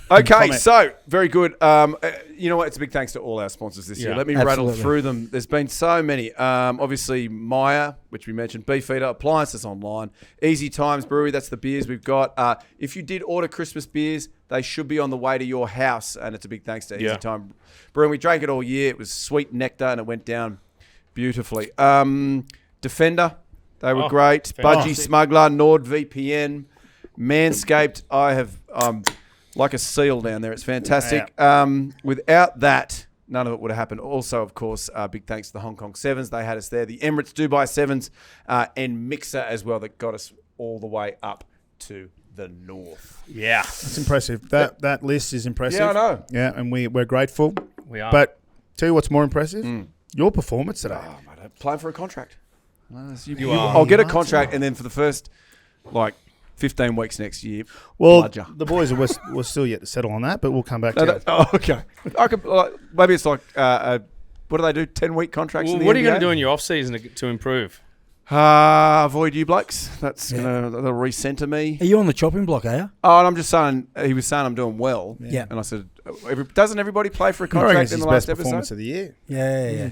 Okay, Comment. so very good. You know what? It's a big thanks to all our sponsors this year. Yeah, Let me rattle absolutely. through them. There's been so many. Obviously, MYER, which we mentioned, Beefeater, Appliances Online, Easy Times Brewery. That's the beers we've got. If you did order Christmas beers, they should be on the way to your house, and it's a big thanks to Easy Yeah. Time Brewing. We drank it all year. It was sweet nectar, and it went down beautifully. Defender, they were great. Budgy fantastic. Smuggler, NordVPN, Manscaped. I have like a seal down there. It's fantastic. Without that, none of it would have happened. Also, of course, big thanks to the Hong Kong Sevens. They had us there. The Emirates Dubai Sevens and Mixer as well that got us all the way up to the north. Yeah. It's impressive. That list is impressive. Yeah, I know. Yeah, and we're grateful. We are. But tell you what's more impressive? Your performance today. Oh, mate, I'm playing for a contract. You are. I'll get a contract, and then for the first, 15 weeks next year, Well, bludger. the boys we're still yet to settle on that, but we'll come back to it. Okay. I could, maybe it's like, what do they do, 10-week contracts in the What are you going NBA? to do in your off season to improve? Avoid you blokes. That's that'll recenter me. Are you on the chopping block, are you? Oh, and I'm just saying, he was saying I'm doing well. Yeah. And I said, doesn't everybody play for a I reckon contract it's in his the last best performance episode? of the year. Yeah.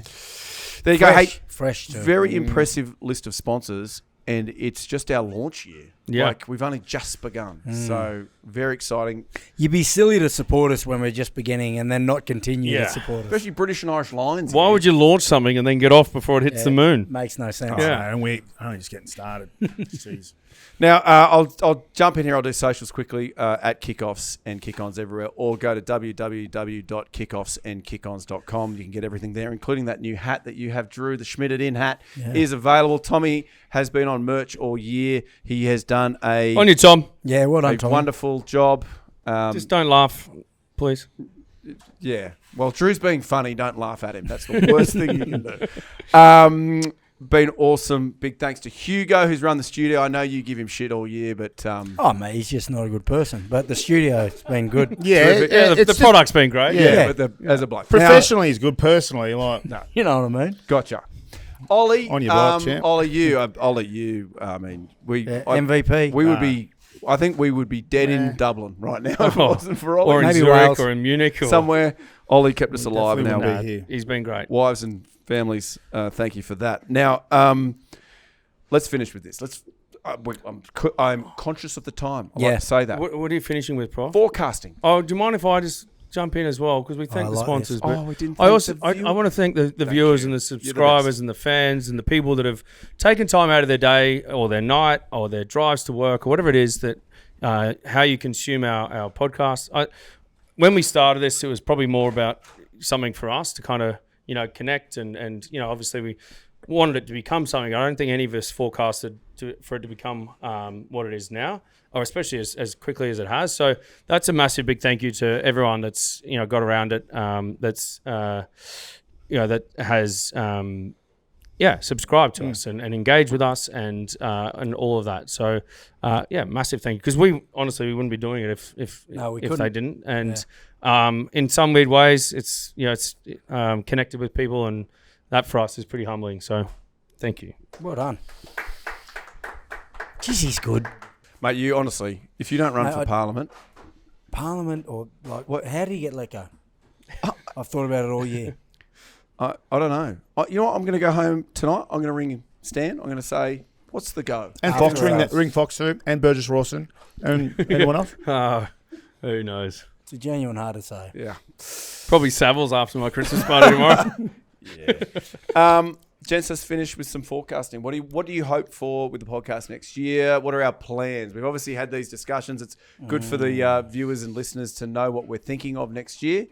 There you go. Hey, Fresh too. very impressive list of sponsors, and it's just our launch year. Yeah. We've only just begun. So very exciting. You'd be silly to support us when we're just beginning and then not continue Yeah. to support us. Especially British and Irish Lions. Why would you launch something and then get off before it hits the moon? Makes no sense. Yeah. And we're only just getting started. Jeez. Now, I'll jump in here. I'll do socials quickly at Kickoffs and Kick-Ons everywhere, or go to www.kickoffsandkickons.com. You can get everything there, including that new hat that you have, Drew. The Schmidt in hat is available. Tommy has been on merch all year. He has done On you, Tom. Yeah, well done, a Tom. wonderful job. Just don't laugh, please. Yeah. Well, Drew's being funny. Don't laugh at him. That's the worst thing you can do. Been awesome. Big thanks to Hugo, who's run the studio. I know you give him shit all year, but Oh, mate, he's just not a good person. But the studio's been good. Yeah, Yeah, the product's been great. yeah, but as a bloke. professionally is good. Personally, You know what I mean? Gotcha. Ollie, On your block, champ. Ollie, I'll let you. I mean, MVP. We would be. I think we would be dead in Dublin right now if it wasn't for Ollie. Or in Maybe Zurich Wales. or in Munich. Or Somewhere, Ollie kept us alive, and definitely our wouldn't be here. He's been great. wives and families. Thank you for that. Now, let's finish with this. I'm conscious of the time. I like to say that. What are you finishing with, Prof? Forecasting. Oh, do you mind if I just jump in as well? Because we thank I the like sponsors. this. But Oh, we didn't. I also thank the I want to thank the viewers and the subscribers and the fans and the people that have taken time out of their day or their night or their drives to work or whatever it is that how you consume our podcast. When we started this, it was probably more about something for us to kind of connect and obviously we wanted it to become something. I don't think any of us forecasted for it to become what it is now, or especially as quickly as it has. So that's a massive big thank you to everyone that's got around it. That has subscribed to us and engaged with us and all of that. So massive thank you, because we wouldn't be doing it if they didn't. And in some weird ways, it's connected with people, and that for us is pretty humbling. So thank you. Well done. Jeez, he's good. Mate, you honestly, if you don't run for Parliament, Parliament or what? How do you get let go? I've thought about it all year. I don't know. You know what? I'm going to go home tonight. I'm going to ring Stan. I'm going to say, "What's the go?" And Fox, ring Fox too, and Burgess Rawson, and anyone else. Who knows? It's a genuine hard to say. Yeah. Probably Savills after my Christmas party tomorrow. Gents, let's finish with some forecasting. What do you hope for with the podcast next year? What are our plans? We've obviously had these discussions. It's good for the viewers and listeners to know what we're thinking of next year.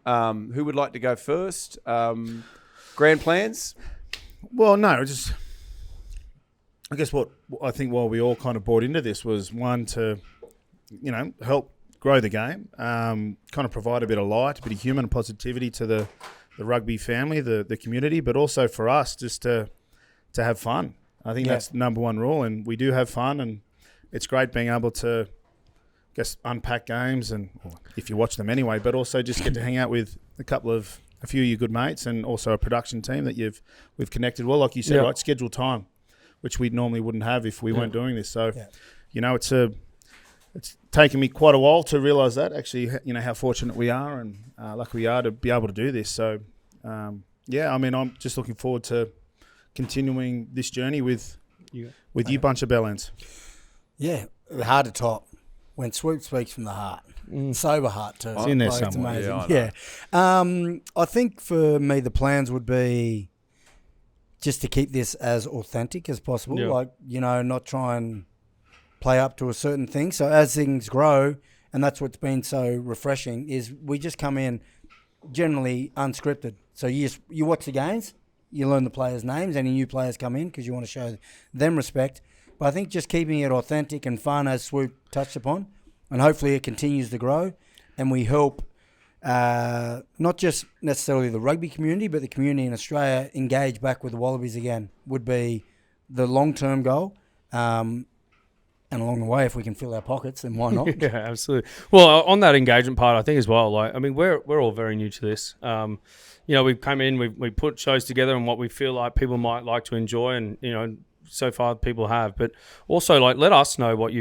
Who would like to go first? Grand plans? Well, no, I guess what I think why we all kind of bought into this was one to, help grow the game, kind of provide a bit of light, a bit of human positivity to the rugby family, the community, but also for us just to have fun. I think that's the number one rule, and we do have fun, and it's great being able to, I guess, unpack games, and if you watch them anyway, but also just get to hang out with a few of your good mates, and also a production team that we've connected well, like you said, right? Scheduled time, which we normally wouldn't have if we weren't doing this. So, it's taken me quite a while to realise that actually, how fortunate we are and lucky we are to be able to do this. So, I'm just looking forward to continuing this journey with you bunch of bellends. Yeah, hard to top when Swoop speaks from the heart. Sober heart too. It's in there It's somewhere. amazing. Yeah. I think for me the plans would be just to keep this as authentic as possible. Yeah. Not try and play up to a certain thing. So as things grow, and that's what's been so refreshing, is we just come in generally unscripted. So you watch the games, you learn the players' names, any new players come in because you want to show them respect. But I think just keeping it authentic and fun, as Swoop touched upon, and hopefully it continues to grow, and we help not just necessarily the rugby community, but the community in Australia engage back with the Wallabies again, would be the long-term goal. And along the way, if we can fill our pockets, then why not? Yeah, absolutely. Well, on that engagement part, I think as well, we're all very new to this. We've come in, we put shows together and what we feel like people might like to enjoy, and, so far people have, but also let us know what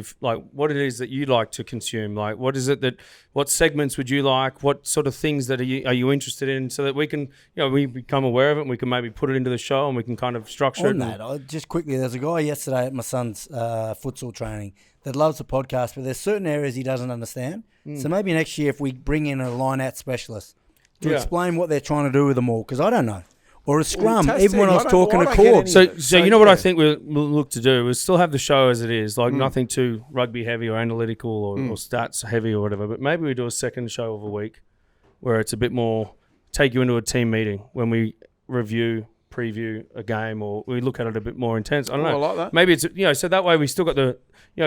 what it is that you like to consume. What segments would you like? What sort of things that are you interested in, so that we can, we become aware of it and we can maybe put it into the show and we can kind of structure on that. Just quickly, there's a guy yesterday at my son's futsal training that loves the podcast, but there's certain areas he doesn't understand. So maybe next year if we bring in a line-out specialist to explain what they're trying to do with them all, because I don't know. Or a scrum, even when I was talking to Cord. So what I think we'll look to do is still have the show as it is, nothing too rugby heavy or analytical or stats heavy or whatever, but maybe we do a second show of a week where it's a bit more, take you into a team meeting when we preview a game, or we look at it a bit more intense. I don't know. I like that. Maybe it's, so that way we still got the,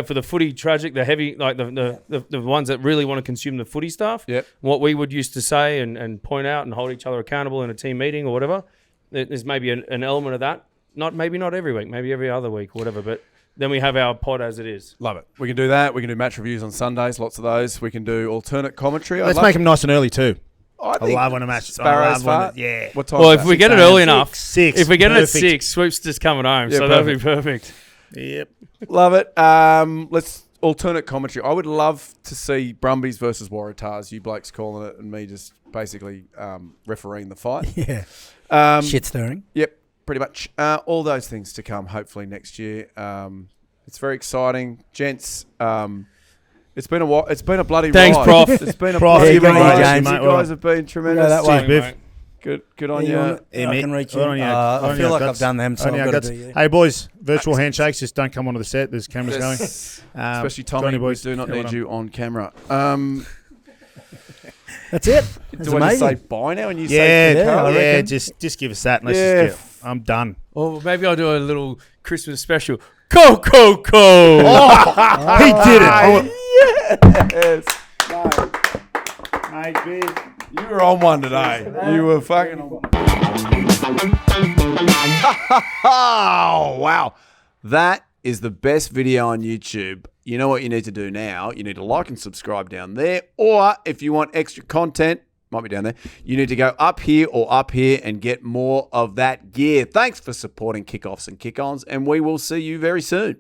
for the footy tragic, the heavy, the ones that really want to consume the footy stuff, what we would used to say and point out and hold each other accountable in a team meeting or whatever. There's maybe an element of that. Maybe not every week, maybe every other week or whatever, but then we have our pod as it is. Love it. We can do that. We can do match reviews on Sundays, lots of those. We can do alternate commentary. Let's make them nice and early too. I love when a match. Sparrows fart. Yeah. What time? Well, if we get it early enough, 6. If we get it at 6, Swoop's just coming home, so that'll be perfect. Yep. Love it. Let's alternate commentary. I would love to see Brumbies versus Waratahs. You blokes calling it, and me just basically refereeing the fight. Yeah. Shit stirring. Yep. Pretty much all those things to come, hopefully next year. It's very exciting, gents. It's been a while. It's been a bloody Thanks, ride. Prof. It's been a Prof, bloody you ride. mate. You guys have been tremendous. that way. Cheers, Biff. Good on you. you. I can reach you. I feel like I've done them, so I've got to do you. Hey, boys, virtual handshakes. Just don't come onto the set. There's cameras going. Especially Tommy, we do not need you on camera. That's it. Do I just say bye now and you say yeah, just give us that. And let's just get, I'm done. Or maybe I'll do a little Christmas special. KOKO Show. He did it. Yes. Mate, Biff. You were on one today. You were fucking on one. Oh, wow. That is the best video on YouTube. You know what you need to do now? You need to like and subscribe down there. Or if you want extra content, might be down there, you need to go up here or up here and get more of that gear. Thanks for supporting Kickoffs and Kick-Ons, and we will see you very soon.